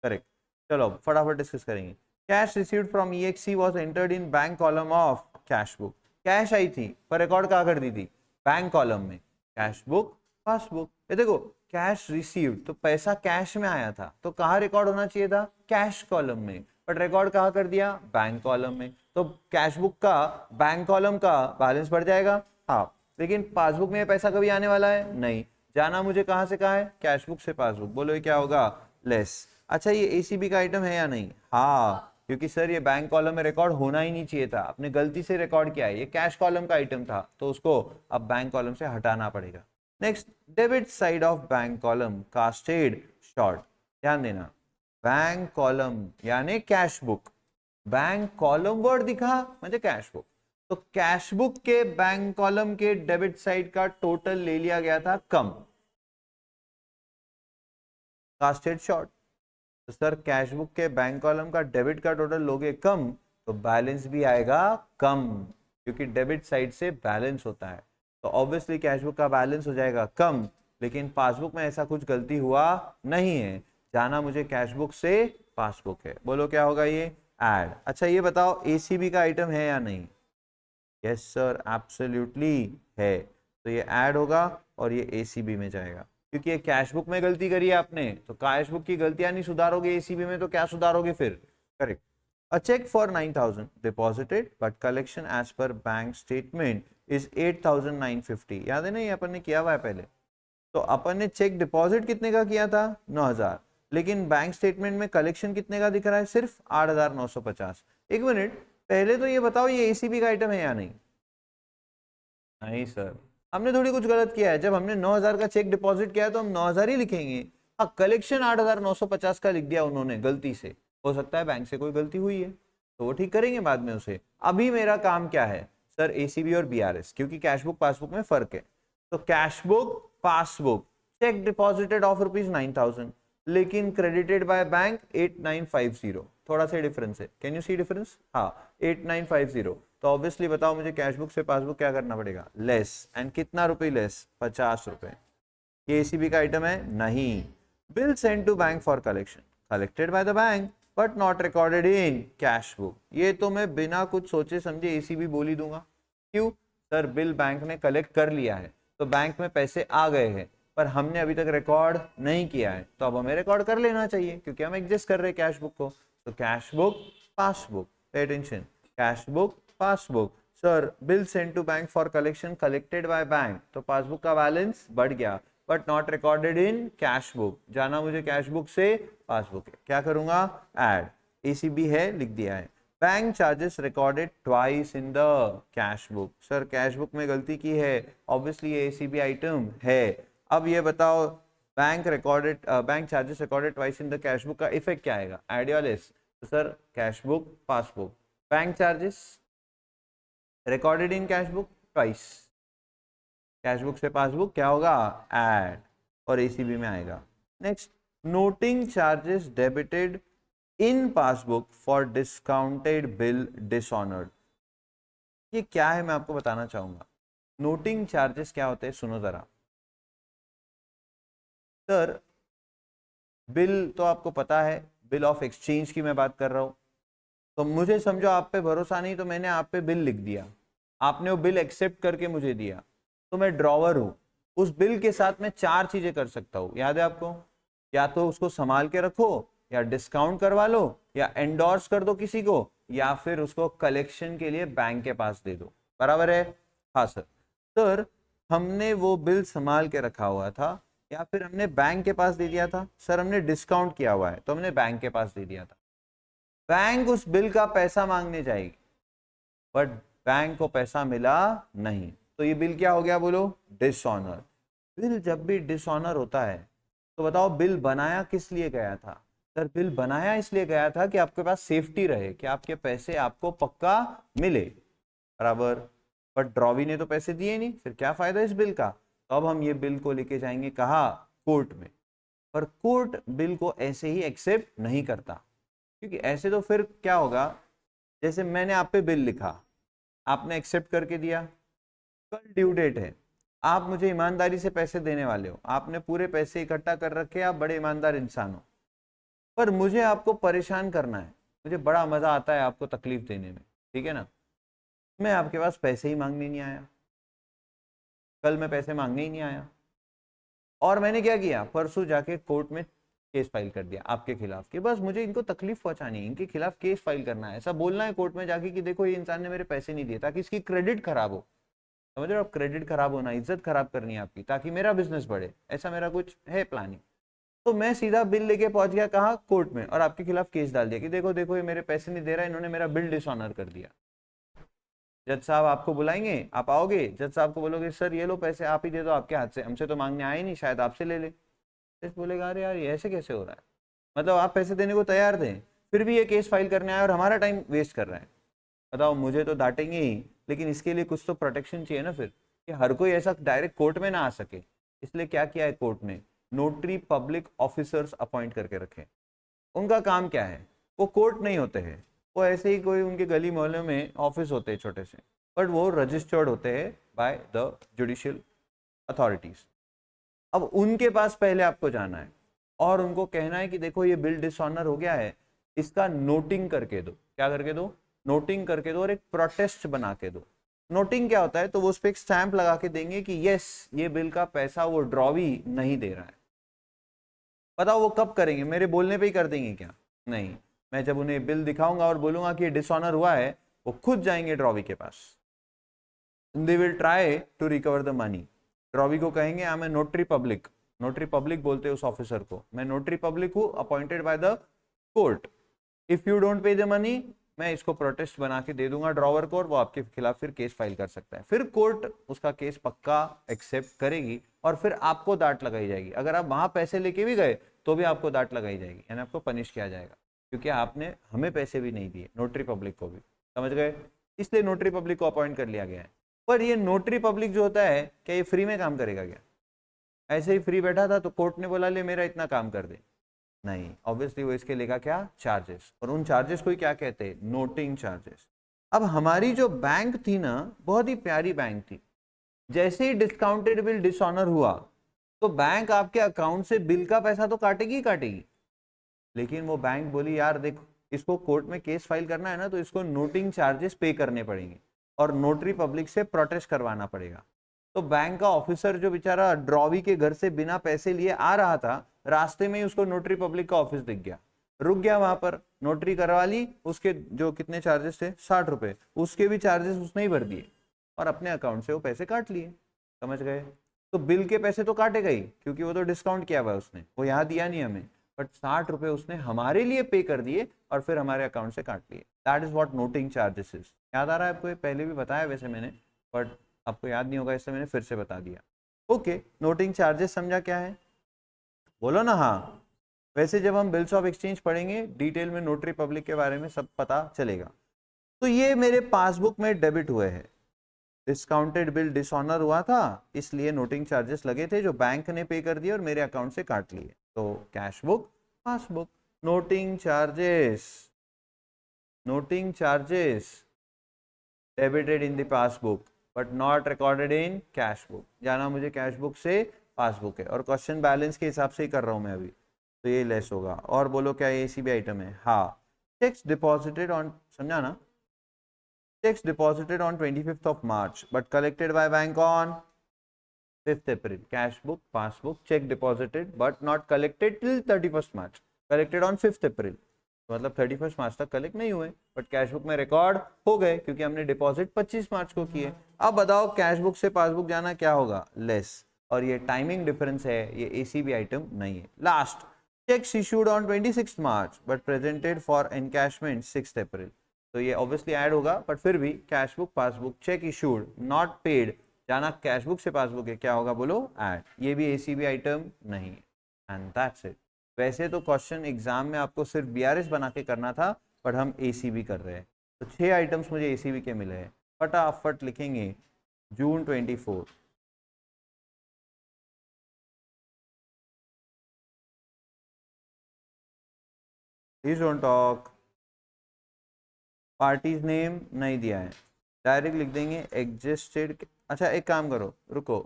करेक्ट। चलो फटाफट डिस्कस करेंगे। Cash received from EXC was entered in bank column of cash book. Cash आई थी पर रिकॉर्ड कहाँ कर दी थी, बैंक कॉलम में, कैश बुक पासबुक। ये देखो, कैश रिसीव्ड तो पैसा कैश में आया था, तो कहाँ रिकॉर्ड होना चाहिए था, कैश कॉलम में, बट रिकॉर्ड कहाँ कर दिया, बैंक कॉलम में। तो कैश बुक का बैंक कॉलम का बैलेंस बढ़ जाएगा, हाँ, लेकिन पासबुक में ये पैसा कभी आने वाला है नहीं, जाना मुझे कहाँ से कहाँ है, कैश बुक से पासबुक। बोलो ये क्या होगा, लेस। अच्छा, ये एसीबी का आइटम है या नहीं, हाँ, क्योंकि सर ये बैंक कॉलम में रिकॉर्ड होना ही नहीं चाहिए था, आपने गलती से रिकॉर्ड किया है, ये कैश कॉलम का आइटम था तो उसको अब बैंक कॉलम से हटाना पड़ेगा। Next, debit side of bank column casted short, ध्यान देना, बैंक कॉलम यानी cash book, bank column word दिखा म्हणजे कैश बुक, तो कैश बुक के बैंक कॉलम के डेबिट साइड का टोटल ले लिया गया था कम, कास्टेड शॉर्ट। तो सर कैश बुक के बैंक कॉलम का डेबिट का टोटल लोगे कम तो बैलेंस भी आएगा कम, क्योंकि डेबिट साइड से बैलेंस होता है, तो ऑब्वियसली कैश बुक का बैलेंस हो जाएगा कम, लेकिन पासबुक में ऐसा कुछ गलती हुआ नहीं है, जाना मुझे कैश बुक से पासबुक है। बोलो क्या होगा ये, ऐड। अच्छा ये बताओ एसीबी का आइटम है या नहीं, यस सर एब्सोल्युटली है, तो ये ऐड होगा और ये एसीबी में जाएगा, क्योंकि ये कैश बुक में गलती करी है आपने, तो कैश बुक की गलतियां नहीं सुधारोगे एसीबी में तो क्या सुधारोगे फिर, correct. A cheque for 9,000 deposited but collection as per bank statement is 8,950, याद है ना, ये अपन ने किया हुआ है पहले। तो अपन ने चेक डिपॉजिट कितने का किया था, 9,000, लेकिन बैंक स्टेटमेंट में कलेक्शन कितने का दिख रहा है, सिर्फ 8,950। एक मिनट, पहले तो ये बताओ ये एसीबी का आइटम है या नहीं, नहीं सर, हमने थोड़ी कुछ गलत किया है, जब हमने 9,000 का चेक डिपॉजिट किया है तो हम 9,000 ही लिखेंगे। हाँ, कलेक्शन 8,950 का लिख दिया उन्होंने गलती से, हो सकता है बैंक से कोई गलती हुई है तो वो ठीक करेंगे बाद में उसे। अभी मेरा काम क्या है सर, एसीबी और बीआरएस, क्योंकि कैश बुक पासबुक में फर्क है, तो cash book passbook, check deposited of ₹9,000 लेकिन क्रेडिटेड बाय बैंक 8950, थोड़ा सा डिफरेंस है। Can you see difference? हाँ 8950। तो ऑब्वियसली बताओ मुझे कैशबुक से पासबुक क्या करना पड़ेगा? लेस। एंड कितना रुपए लेस? 50 रुपए। ये एसीबी का आइटम है? नहीं। Bill send to bank for collection, collected by the bank but not recorded in cash book. ये तो मैं बिना कुछ सोचे समझे एसीबी बोल ही दूंगा। क्यों? सर बिल बैंक ने कलेक्ट कर लिया है तो बैंक में पैसे आ गए हैं, पर हमने अभी तक रिकॉर्ड नहीं किया है, तो अब हमें रिकॉर्ड कर लेना चाहिए क्योंकि हम एग्जिस्ट कर रहे हैं कैश बुक को। तो cash book passbook, pay attention, cash book passbook. Sir bill send to bank for collection, collected by bank, तो पासबुक का बैलेंस बढ़ गया but not recorded in cash book. जाना मुझे कैश बुक से पासबुक है, क्या करूंगा? ऐड, एसीबी है लिख दिया है। Bank charges recorded twice in the cash book. Sir cash book में गलती की है, ऑब्वियसली ये एसीबी आइटम है। अब ये बताओ bank recorded bank charges recorded twice in the cash book का इफेक्ट क्या आएगा? ऐड या लेस? तो sir cash book passbook, bank charges recorded in cash book twice, cash book से पासबुक क्या होगा? ऐड, और एसीबी में आएगा। Next, noting charges debited in passbook for discounted bill dishonoured. ये क्या है मैं आपको बताना चाहूंगा। नोटिंग चार्जेस क्या होते हैं सुनो जरा। सर बिल तो आपको पता है, बिल ऑफ एक्सचेंज की मैं बात कर रहा हूं, तो मुझे समझो आप पे भरोसा नहीं तो मैंने आप पे बिल लिख दिया, आपने वो बिल एक्सेप्ट करके मुझे दिया, तो मैं ड्रॉवर हूं। उस बिल के साथ मैं 4 चीजें कर सकता हूं, याद है आपको? या तो उसको संभाल के रखो, या डिस्काउंट करवा लो, या एंडोर्स कर दो किसी को, या फिर उसको कलेक्शन के लिए बैंक के पास दे दो। बराबर है? हाँ सर। सर हमने वो बिल संभाल के रखा हुआ था या फिर हमने बैंक के पास दे दिया था? सर हमने डिस्काउंट किया हुआ है तो हमने बैंक के पास दे दिया था। बैंक उस बिल का पैसा मांगने जाएगी बट बैंक को पैसा मिला नहीं, तो ये बिल क्या हो गया बोलो? डिसऑनर। बिल जब भी डिसऑनर होता है तो बताओ बिल बनाया किस लिए गया था? सर बिल बनाया इसलिए गया था कि आपके पास सेफ्टी रहे, कि आपके पैसे आपको पक्का मिले। बराबर। बट ड्रॉवी ने तो पैसे दिए नहीं, फिर क्या फायदा इस बिल का? तो अब हम ये बिल को लेके जाएंगे कहाँ? कोर्ट में। पर कोर्ट बिल को ऐसे ही एक्सेप्ट नहीं करता, क्योंकि ऐसे तो फिर क्या होगा, जैसे मैंने आप पे बिल लिखा, आपने एक्सेप्ट करके दिया, कल ड्यू डेट है, आप मुझे ईमानदारी से पैसे देने वाले हो, आपने पूरे पैसे इकट्ठा कर रखे, आप बड़े ईमानदार इंसान हो, पर मुझे आपको परेशान करना है, मुझे बड़ा मजा आता है आपको तकलीफ देने में, ठीक है ना? मैं आपके पास पैसे ही मांगने नहीं आया, कल मैं पैसे मांगने ही नहीं आया, और मैंने क्या किया, परसों जाके कोर्ट में केस फाइल कर दिया आपके खिलाफ कि बस मुझे इनको तकलीफ पहुंचानी है, इनके खिलाफ केस फाइल करना है, ऐसा बोलना है कोर्ट में जाके कि देखो ये इंसान ने मेरे पैसे नहीं दिए, ताकि इसकी क्रेडिट खराब हो। समझ रहे हो? क्रेडिट खराब होना, इज्जत खराब करनी है आपकी, ताकि मेरा बिजनेस बढ़े, ऐसा मेरा कुछ है प्लानिंग। तो मैं सीधा बिल लेके पहुंच गया कहाँ? कोर्ट में, और आपके खिलाफ केस डाल दिया कि देखो देखो ये मेरे पैसे नहीं दे रहा है, इन्होंने मेरा बिल डिसऑनर कर दिया। जज साहब आपको बुलाएंगे, आप आओगे, जज साहब को बोलोगे सर ये लो पैसे आप ही दे दो आपके हाथ से, हमसे तो मांगने आए नहीं, शायद आपसे ले ले। जज बोलेगा अरे यार ये ऐसे कैसे हो रहा है, मतलब आप पैसे देने को तैयार थे, फिर भी ये केस फाइल करने आए और हमारा टाइम वेस्ट कर रहे हैं। बताओ, मुझे तो डांटेंगे ही, लेकिन इसके लिए कुछ तो प्रोटेक्शन चाहिए ना फिर, कि हर कोई ऐसा डायरेक्ट कोर्ट में ना आ सके। इसलिए क्या किया है कोर्ट ने? नोटरी पब्लिक ऑफिसर्स अपॉइंट करके रखे। उनका काम क्या है? वो कोर्ट नहीं होते हैं, वो ऐसे ही कोई उनके गली मोहल्ले में ऑफिस होते हैं छोटे से, बट वो रजिस्टर्ड होते हैं बाय द जुडिशियल अथॉरिटीज। अब उनके पास पहले आपको जाना है और उनको कहना है कि देखो ये बिल डिसऑनर हो गया है, इसका नोटिंग करके दो। क्या करके दो? नोटिंग करके दो, और एक प्रोटेस्ट बना के दो। नोटिंग क्या होता है? तो वो उस पर एक स्टैंप लगा के देंगे कि यस ये बिल का पैसा वो ड्रॉवी नहीं दे रहा है। बताओ वो कब करेंगे? मेरे बोलने पे ही कर देंगे क्या? नहीं, मैं जब उन्हें बिल दिखाऊंगा और बोलूंगा कि ये डिसऑनर हुआ है, वो खुद जाएंगे ड्रॉवी के पास। They will try to recover the money. Drawee को कहेंगे I am a notary public, notary public बोलते हैं उस ऑफिसर को, मैं नोटरी पब्लिक हूँ appointed by the court, if you don't pay the money मैं इसको प्रोटेस्ट बना के दे दूंगा ड्रॉवर को, और वो आपके खिलाफ फिर केस फाइल कर सकता है। फिर कोर्ट उसका केस पक्का एक्सेप्ट करेगी और फिर आपको डांट लगाई जाएगी। अगर आप वहां पैसे लेके भी गए तो भी आपको डांट लगाई जाएगी, यानी आपको पनिश किया जाएगा, क्योंकि आपने हमें पैसे भी नहीं दिए, नोटरी पब्लिक को भी। समझ गए? इसलिए नोटरी पब्लिक को अपॉइंट कर लिया गया है। पर ये नोटरी पब्लिक जो होता है, क्या ये फ्री में काम करेगा क्या? ऐसे ही फ्री बैठा था तो कोर्ट ने बोला ले मेरा इतना काम कर दे, नहीं, ऑब्वियसली वो इसके लेगा क्या, चार्जेस, और उन चार्जेस को ही क्या कहते हैं, नोटिंग चार्जेस। अब हमारी जो बैंक थी ना, बहुत ही प्यारी बैंक थी, जैसे ही डिस्काउंटेड बिल डिसऑनर हुआ तो बैंक आपके अकाउंट से बिल का पैसा तो काटेगी ही काटेगी, लेकिन वो बैंक बोली यार देखो इसको कोर्ट में केस फाइल करना है ना, तो इसको नोटिंग चार्जेस पे करने पड़ेंगे और नोटरी पब्लिक से प्रोटेस्ट करवाना पड़ेगा। तो बैंक का ऑफिसर जो बेचारा ड्रॉवी के घर से बिना पैसे लिए आ रहा था, रास्ते में ही उसको नोटरी पब्लिक का ऑफिस दिख गया, रुक गया वहां पर, नोटरी करवा ली, उसके जो कितने चार्जेस थे 60 रुपए, उसके भी चार्जेस उसने ही भर दिए और अपने अकाउंट से वो पैसे काट लिए। समझ गए? तो बिल के पैसे तो काटेगा ही, क्योंकि वो तो डिस्काउंट किया हुआ है उसने, वो यहाँ दिया नहीं हमें, बट 60 रुपए उसने हमारे लिए पे कर दिए और फिर हमारे अकाउंट से काट लिए। That is what noting charges is. याद आ रहा है आपको? ये पहले भी बताया वैसे मैंने, बट आपको याद नहीं होगा इसलिए मैंने फिर से बता दिया। ओके, नोटिंग चार्जेस समझा क्या है? बोलो ना हाँ। वैसे जब हम बिल्स ऑफ एक्सचेंज पढ़ेंगे डिटेल में नोटरी पब्लिक के बारे में सब पता चलेगा। तो ये मेरे पासबुक में डेबिट हुए हैं, डिस्काउंटेड बिल डिसऑनर हुआ था इसलिए नोटिंग चार्जेस लगे थे जो बैंक ने पे कर दिए और मेरे अकाउंट से काट लिए। तो cash book, passbook, noting charges, noting charges debited in the passbook but not recorded in cash book. जाना मुझे कैश बुक से पासबुक है, और क्वेश्चन बैलेंस के हिसाब से ही कर रहा हूं मैं अभी, तो ये लेस होगा। और बोलो क्या ये एसीबी आइटम है? हाँ, चेक्स डिपॉजिटेड ऑन, समझा ना, checks deposited on 25th of March but collected by bank on 5th April. Cash book, passbook, check deposited but not collected till 31st March. Collected on 5th April. मतलब 31st मार्च तक collect नहीं हुए, but cash book में record हो गए क्योंकि हमने deposit 25 मार्च को किए। अब बताओ कैश बुक से पासबुक जाना क्या होगा? लेस, और ये टाइमिंग डिफरेंस है, ये एसीबी आइटम नहीं है। Last, cheques issued on 26 March but presented for encashment 6 April. तो ये ऑब्वियसली ऐड होगा, बट फिर भी cash book, passbook, cheque issued not paid, जाना कैश बुक से पासबुक है, क्या होगा बोलो? ऐड। ये भी एसीबी आइटम नहीं है, एंड दैट्स इट। वैसे तो क्वेश्चन एग्जाम में आपको सिर्फ बीआरएस बना के करना था, बट हम एसीबी कर रहे हैं। तो 6 आइटम्स मुझे एसीबी के मिले हैं, फटाफट लिखेंगे। जून 24, please don't talk. Parties name नहीं दिया है, डायरेक्ट लिख देंगे एग्जिस्टेड। अच्छा एक काम करो, रुको,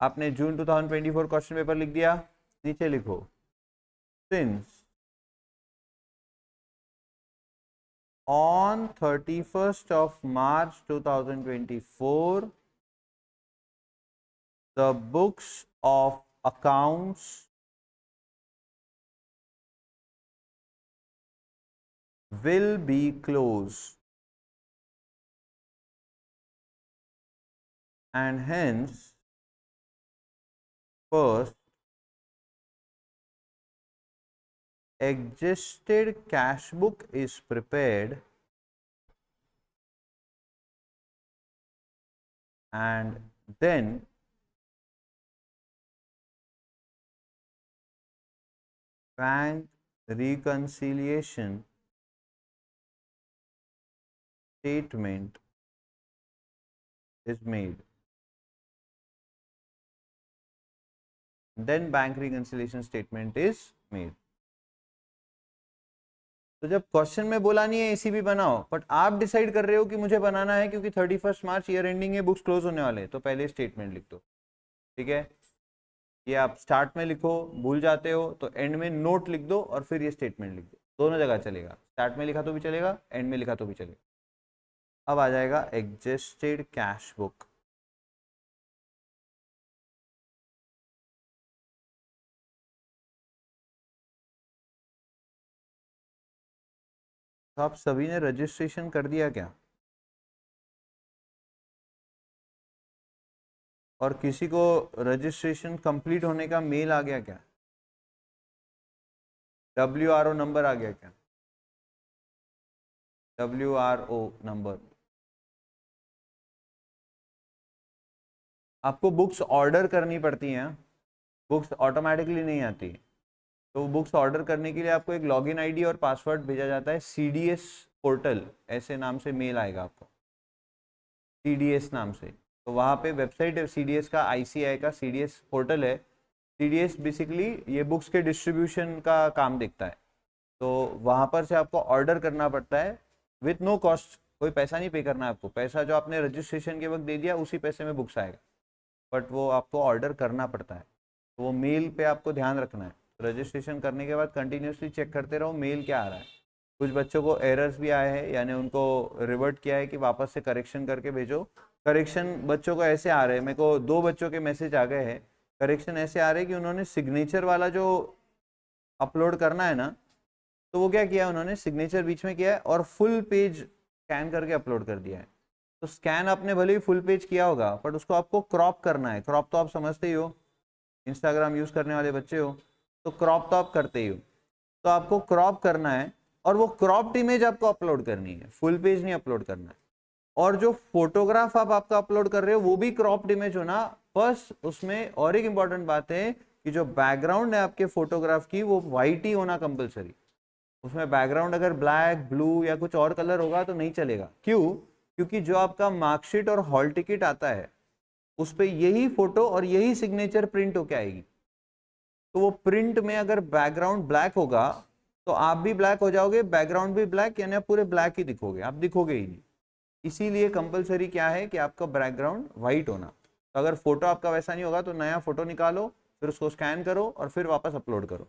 आपने जून 2024 क्वेश्चन पेपर लिख दिया, नीचे लिखो since on 31st of March 2024 the books of accounts will be closed and hence first existed cash book is prepared and then bank reconciliation statement is made. Then bank reconciliation statement is made. तो जब question में बोला नहीं है ACB बनाओ, but आप decide कर रहे हो कि मुझे बनाना है क्योंकि 31 मार्च ईयर एंडिंग है, बुक्स क्लोज होने वाले हैं, तो पहले स्टेटमेंट लिख दो। ठीक है, ये आप स्टार्ट में लिखो, भूल जाते हो तो एंड में नोट लिख दो और फिर ये स्टेटमेंट लिख दो, दोनों जगह चलेगा, स्टार्ट में लिखा तो भी चलेगा, एंड में लिखा तो भी चलेगा। अब आ जाएगा एग्जिस्टेड कैश बुक। तो आप सभी ने रजिस्ट्रेशन कर दिया क्या? और किसी को रजिस्ट्रेशन कंप्लीट होने का मेल आ गया क्या? WRO नंबर आ गया क्या? WRO number. आपको बुक्स ऑर्डर करनी पड़ती हैं, बुक्स ऑटोमेटिकली नहीं आती। तो बुक्स ऑर्डर करने के लिए आपको एक लॉगिन आईडी और पासवर्ड भेजा जाता है, CDS पोर्टल ऐसे नाम से मेल आएगा आपको, CDS नाम से। तो वहाँ पे वेबसाइट है CDS का, ICAI का CDS पोर्टल है। CDS बेसिकली ये बुक्स के डिस्ट्रीब्यूशन का काम देखता है, तो वहाँ पर से आपको ऑर्डर करना पड़ता है विथ नो कॉस्ट, कोई पैसा नहीं पे करना है आपको, पैसा जो आपने रजिस्ट्रेशन के वक्त दे दिया उसी पैसे में बुक्स आएगा, बट वो आपको ऑर्डर करना पड़ता है। तो वो मेल पे आपको ध्यान रखना है, रजिस्ट्रेशन करने के बाद कंटिन्यूसली चेक करते रहो मेल क्या आ रहा है। कुछ बच्चों को एरर्स भी आए हैं, यानी उनको रिवर्ट किया है कि वापस से करेक्शन करके भेजो। करेक्शन बच्चों को ऐसे आ रहे हैं, मेरे को 2 बच्चों के मैसेज आ गए हैं, करेक्शन ऐसे आ रहे हैं कि उन्होंने सिग्नेचर वाला जो अपलोड करना है ना, तो वो क्या किया उन्होंने, सिग्नेचर बीच में किया है और फुल पेज स्कैन करके अपलोड कर दिया है। तो स्कैन आपने भले ही फुल पेज किया होगा, बट उसको आपको क्रॉप करना है। क्रॉप तो आप समझते ही हो, इंस्टाग्राम यूज़ करने वाले बच्चे हो तो क्रॉप तो आप करते ही हो। तो आपको क्रॉप करना है और वो क्रॉप्ड इमेज आपको अपलोड करनी है, फुल पेज नहीं अपलोड करना है। और जो फोटोग्राफ आप आपका अपलोड कर रहे हो वो भी क्रॉप्ड इमेज होना। बस उसमें और एक इंपॉर्टेंट बात है कि जो बैकग्राउंड है आपके फोटोग्राफ की वो वाइट ही होना कंपलसरी। उसमें बैकग्राउंड अगर ब्लैक, ब्लू या कुछ और कलर होगा तो नहीं चलेगा। क्यों? क्योंकि जो आपका मार्कशीट और हॉल टिकट आता है उस पर यही फोटो और यही सिग्नेचर प्रिंट होके आएगी। तो वो प्रिंट में अगर बैकग्राउंड ब्लैक होगा तो आप भी ब्लैक हो जाओगे, बैकग्राउंड भी ब्लैक, यानी आप पूरे ब्लैक ही दिखोगे, आप दिखोगे ही नहीं। इसीलिए कंपलसरी क्या है कि आपका बैकग्राउंड व्हाइट होना। तो अगर फोटो आपका वैसा नहीं होगा तो नया फोटो निकालो, फिर उसको स्कैन करो और फिर वापस अपलोड करो।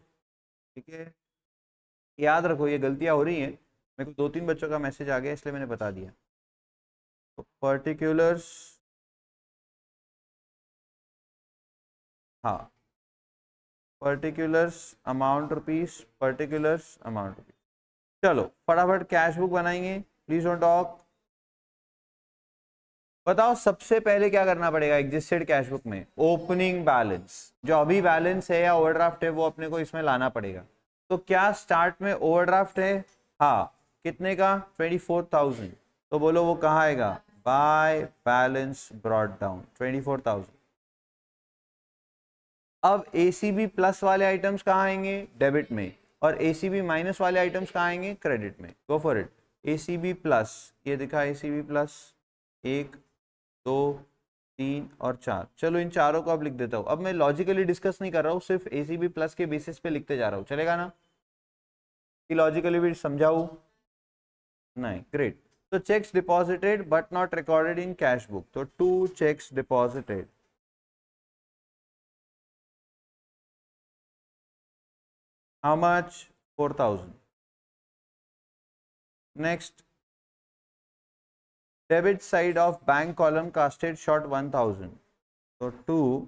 ठीक है, याद रखो ये गलतियां हो रही हैं। मेरे को 2-3 बच्चों का मैसेज आ गया इसलिए मैंने बता दिया। तो पर्टिकुलर्स, हाँ, particulars amount rupees, particulars amount rupees. चलो फटाफट कैश बुक बनाएंगे, प्लीज डोंट टॉक। बताओ सबसे पहले क्या करना पड़ेगा एग्जिस्टेड कैश बुक में? ओपनिंग बैलेंस, जो अभी बैलेंस है या ओवरड्राफ्ट है वो अपने को इसमें लाना पड़ेगा। तो क्या स्टार्ट में ओवरड्राफ्ट है? हाँ, कितने का? 24,000। तो बोलो वो कहाँ आएगा? By balance brought down 24,000। अब एसीबी प्लस वाले आइटम्स कहाँ आएंगे? डेबिट में। और एसीबी माइनस वाले आइटम्स कहाँ आएंगे? क्रेडिट में। Go for it. ACB plus, ये दिखा एसीबी प्लस 1, 2, 3 और 4। चलो इन चारों को अब लिख देता हूँ। अब मैं लॉजिकली डिस्कस नहीं कर रहा हूँ, सिर्फ एसीबी प्लस के बेसिस पे लिखते जा रहा हूँ, चलेगा ना? कि लॉजिकली भी समझाऊँ? नहीं, ग्रेट। तो checks deposited but not recorded in cash book, तो 2 checks deposited. How much? 4,000। Next, debit side of bank column casted short 1,000. So 2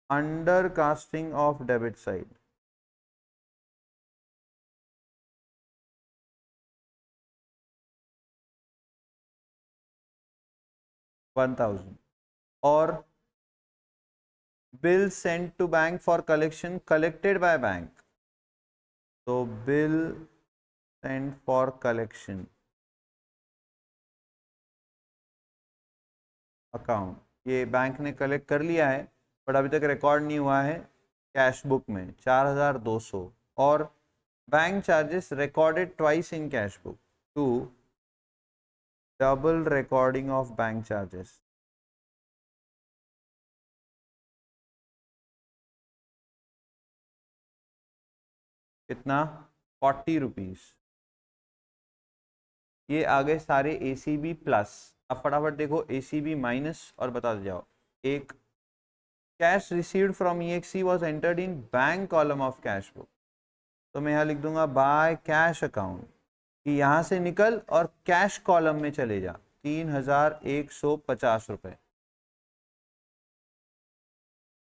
under casting of debit side. $1,000 or bill sent to bank for collection collected by bank. So bill sent for collection account, ये bank ने collect कर लिया है but अभी तक record नहीं हुआ है कैश बुक में, 4,200। और bank charges recorded twice in cash book, to double recording of bank charges. कितना? 40 रुपीज। ये आ गए सारे एसीबी प्लस। अब फटाफट देखो एसीबी माइनस और बता जाओ। एक, cash received from EXC was entered in bank column of cash book, तो मैं यहाँ लिख दूंगा बाय कैश अकाउंट, कि यहाँ से निकल और कैश कॉलम में चले जा, 3,150 रुपए।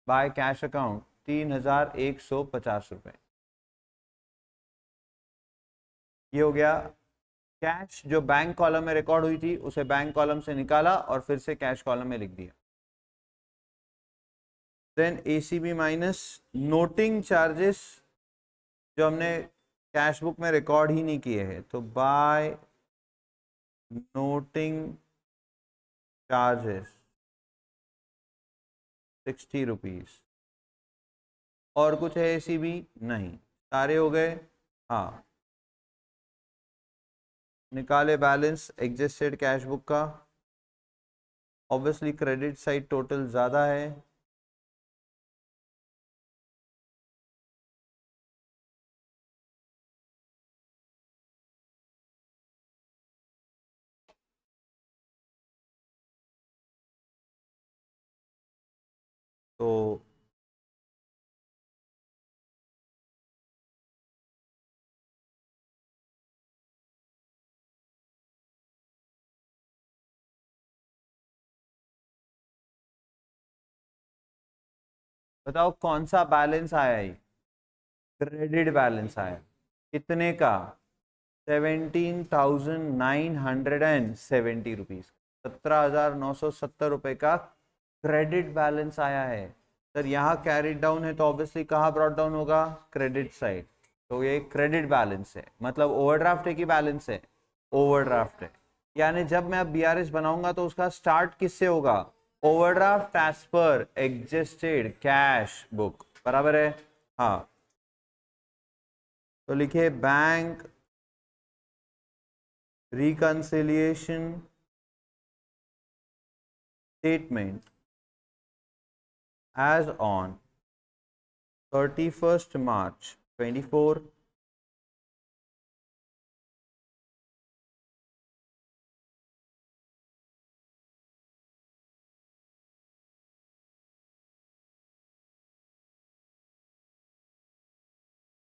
बाय कैश अकाउंट 3,150 रुपए। ये हो गया कैश जो बैंक कॉलम में रिकॉर्ड हुई थी, उसे बैंक कॉलम से निकाला और फिर से कैश कॉलम में लिख दिया। Then ACB minus noting charges जो हमने कैश बुक में रिकॉर्ड ही नहीं किए हैं, तो बाय नोटिंग चार्जेस 60 रुपीज। और कुछ है एसीबी? नहीं, सारे हो गए। हाँ, निकाले बैलेंस एग्जिस्टेड कैश बुक का। ऑब्वियसली क्रेडिट साइड टोटल ज़्यादा है, तो बताओ कौन सा बैलेंस आया है? क्रेडिट बैलेंस आया, कितने का? 17,970 रुपीज, 17,970 रुपए का क्रेडिट बैलेंस आया है। सर यहाँ कैरिड डाउन है तो ऑब्वियसली कहाँ ब्रॉट डाउन होगा? Credit side. तो ये क्रेडिट बैलेंस है, मतलब ओवरड्राफ्ट है कि बैलेंस है? ओवरड्राफ्ट है। यानी जब मैं अब बीआरएस बनाऊंगा तो उसका स्टार्ट किससे होगा? Overdraft as per existed cash book, बराबर है? हाँ, तो लिखिए bank reconciliation statement as on 31st March 24,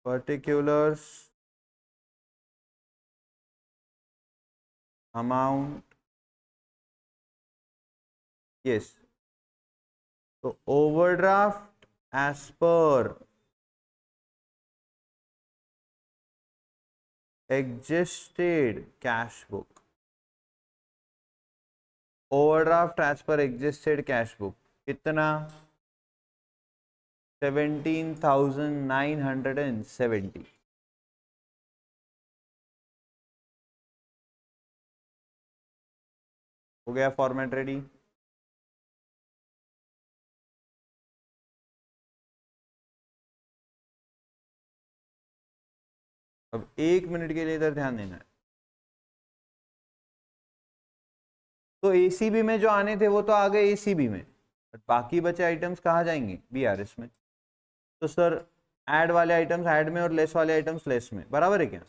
particulars, amount, yes, तो overdraft as per existed cash book, overdraft as per existed cash book कितना? 17,970। हो गया फॉर्मेट रेडी? अब 1 मिनट के लिए इधर ध्यान देना है। तो एसीबी में जो आने थे वो तो आ गए एसीबी में, बट बाकी बचे आइटम्स कहाँ जाएंगे? बीआरएस में। तो सर ऐड वाले आइटम्स ऐड में और लेस वाले आइटम्स लेस में, बराबर है क्या?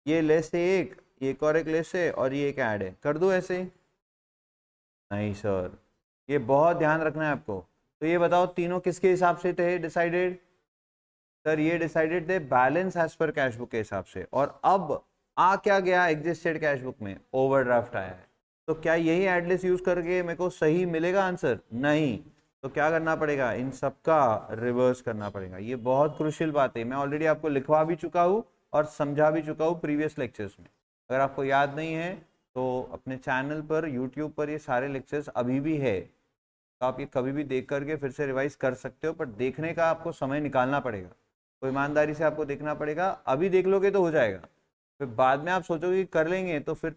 ये लेस है एक, ये एक और एक लेस है, और ये एक ऐड है, कर दो ऐसे? नहीं सर, ये बहुत ध्यान रखना है आपको। तो ये बताओ तीनों किसके हिसाब से थे डिसाइडेड? सर ये डिसाइडेड थे balance as per cash book के हिसाब से, और अब आ क्या गया एग्जिस्टेड कैश बुक में? ओवरड्राफ्ट आया है। तो क्या यही एडलेस यूज करके मेरे को सही मिलेगा आंसर? नहीं। तो क्या करना पड़ेगा? इन सबका रिवर्स करना पड़ेगा। ये बहुत क्रुशियल बात है, मैं ऑलरेडी आपको लिखवा भी चुका हूँ और समझा भी चुका हूँ प्रीवियस लेक्चर्स में। अगर आपको याद नहीं है तो अपने चैनल पर यूट्यूब पर ये सारे लेक्चर्स अभी भी है, तो आप ये कभी भी देख करके फिर से रिवाइज कर सकते हो, पर देखने का आपको समय निकालना पड़ेगा, तो ईमानदारी से आपको देखना पड़ेगा। अभी देख लोगे तो हो जाएगा, फिर बाद में आप सोचोगे कि कर लेंगे तो फिर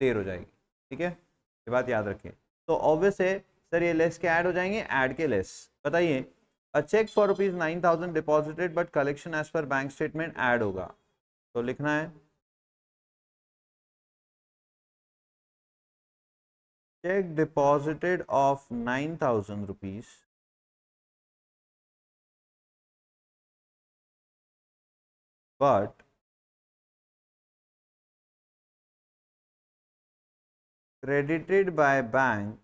देर हो जाएगी। ठीक है, ये बात याद रखिए। तो ऑब्वियस है सर ये लेस के ऐड हो जाएंगे, ऐड के लेस। बताइए, a cheque for ₹9,000 deposited but collection as per bank statement add होगा, तो लिखना है check deposited of 9,000 rupees but credited by bank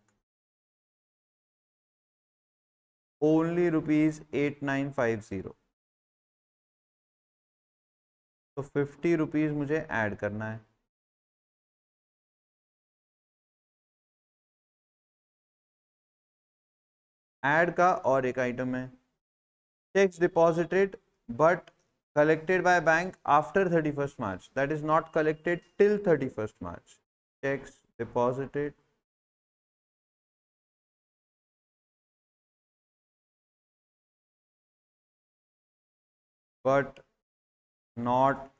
only ₹8,950, तो 50 रुपीज मुझे ऐड करना है। ऐड का और एक आइटम है, checks deposited but collected by bank after 31st March, that is not collected till 31st March. Checks deposited but not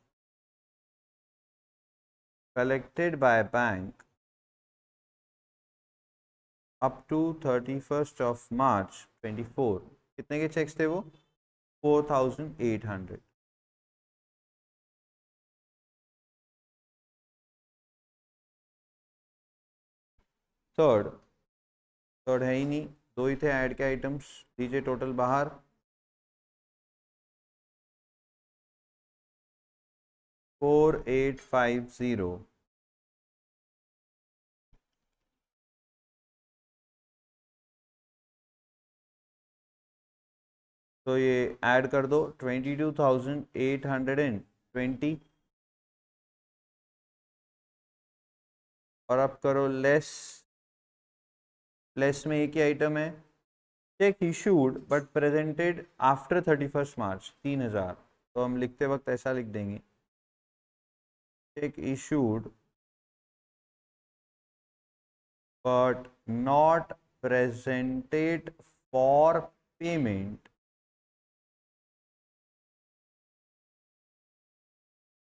collected by bank up to 31st of March 24। कितने के checks थे वो? 4,800। Third, third है ही नहीं, दो ही थे add के items, दीजिए टोटल बाहर। फोर 4850। तो ये ऐड कर दो 22,820 और अब करो लेस, लेस में एक ही आइटम है, check issued but presented after 31 मार्च 3000। तो हम लिखते वक्त ऐसा लिख देंगे, check issued but not presented for payment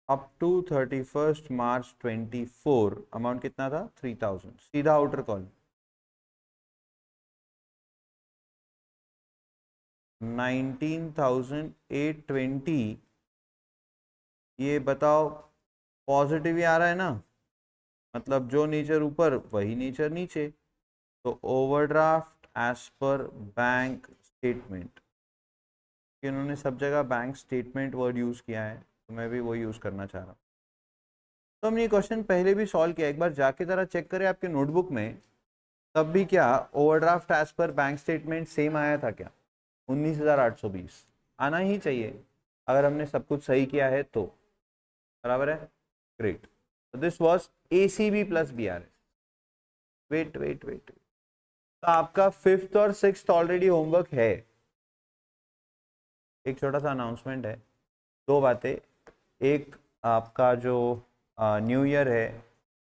up to 31st March 24। Amount कितना था? 3000। सीधा आउटर कॉल 19,820। ये बताओ पॉजिटिव ही आ रहा है ना, मतलब जो नेचर ऊपर वही नेचर नीचे। तो overdraft as per bank statement, इन्होंने सब जगह बैंक स्टेटमेंट वर्ड यूज़ किया है, तो मैं भी वो यूज़ करना चाह रहा हूँ। तो हमने ये क्वेश्चन पहले भी सॉल्व किया, एक बार जाके ज़रा चेक करें आपके नोटबुक में, तब भी क्या overdraft as per bank statement same आया था क्या? 19,820 आना ही चाहिए अगर हमने सब कुछ सही किया है तो, बराबर है। ग्रेट। तो this was ACB plus BRS। Wait wait wait, तो आपका 5th और 6th ऑलरेडी होमवर्क है। एक छोटा सा अनाउंसमेंट है, दो बातें। एक आपका जो न्यू ईयर है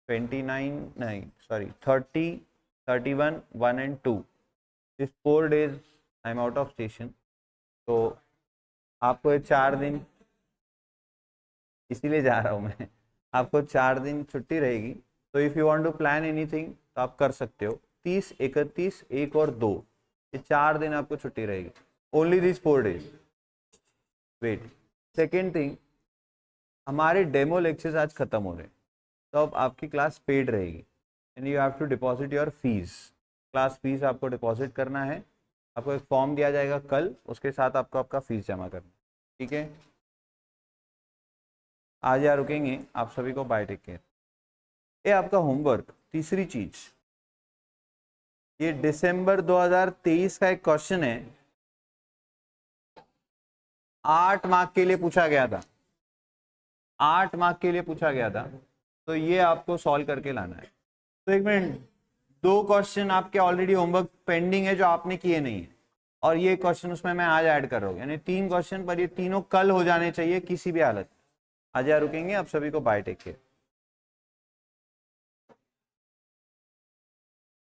29 नहीं sorry 30, 31, 1 and 2, this 4 days I am out of station. तो आपको 4 दिन, इसीलिए जा रहा हूँ मैं, आपको 4 दिन छुट्टी रहेगी। तो if you want to plan anything तो आप कर सकते हो। 30, 31, 1 और 2, ये 4 दिन आपको छुट्टी रहेगी, only this 4 days। Wait, second thing, हमारे डेमो लेक्चर्स आज खत्म हो रहे हैं, तो अब आपकी क्लास पेड रहेगी and you have to deposit your fees. Class fees आपको डिपॉजिट करना है, आपको एक फॉर्म दिया जाएगा कल, उसके साथ आपको आपका फीस जमा करना है, ठीक है। आज यहाँ रुकेंगे, आप सभी को बाय, टेक केयर। ये आपका होमवर्क, तीसरी चीज, ये दिसंबर 2023 का एक क्वेश्चन है, 8 मार्क के लिए पूछा गया था, 8 मार्क के लिए पूछा गया था। तो ये आपको सॉल्व करके लाना है। तो एक मिनट, 2 क्वेश्चन आपके ऑलरेडी होमवर्क पेंडिंग है जो आपने किए नहीं है, और ये क्वेश्चन उसमें मैं आज ऐड कर रहा हूँ, यानी 3 क्वेश्चन, पर ये तीनों कल हो जाने चाहिए किसी भी हालत। आज यहाँ रुकेंगे, आप सभी को बाय, टेक केयर।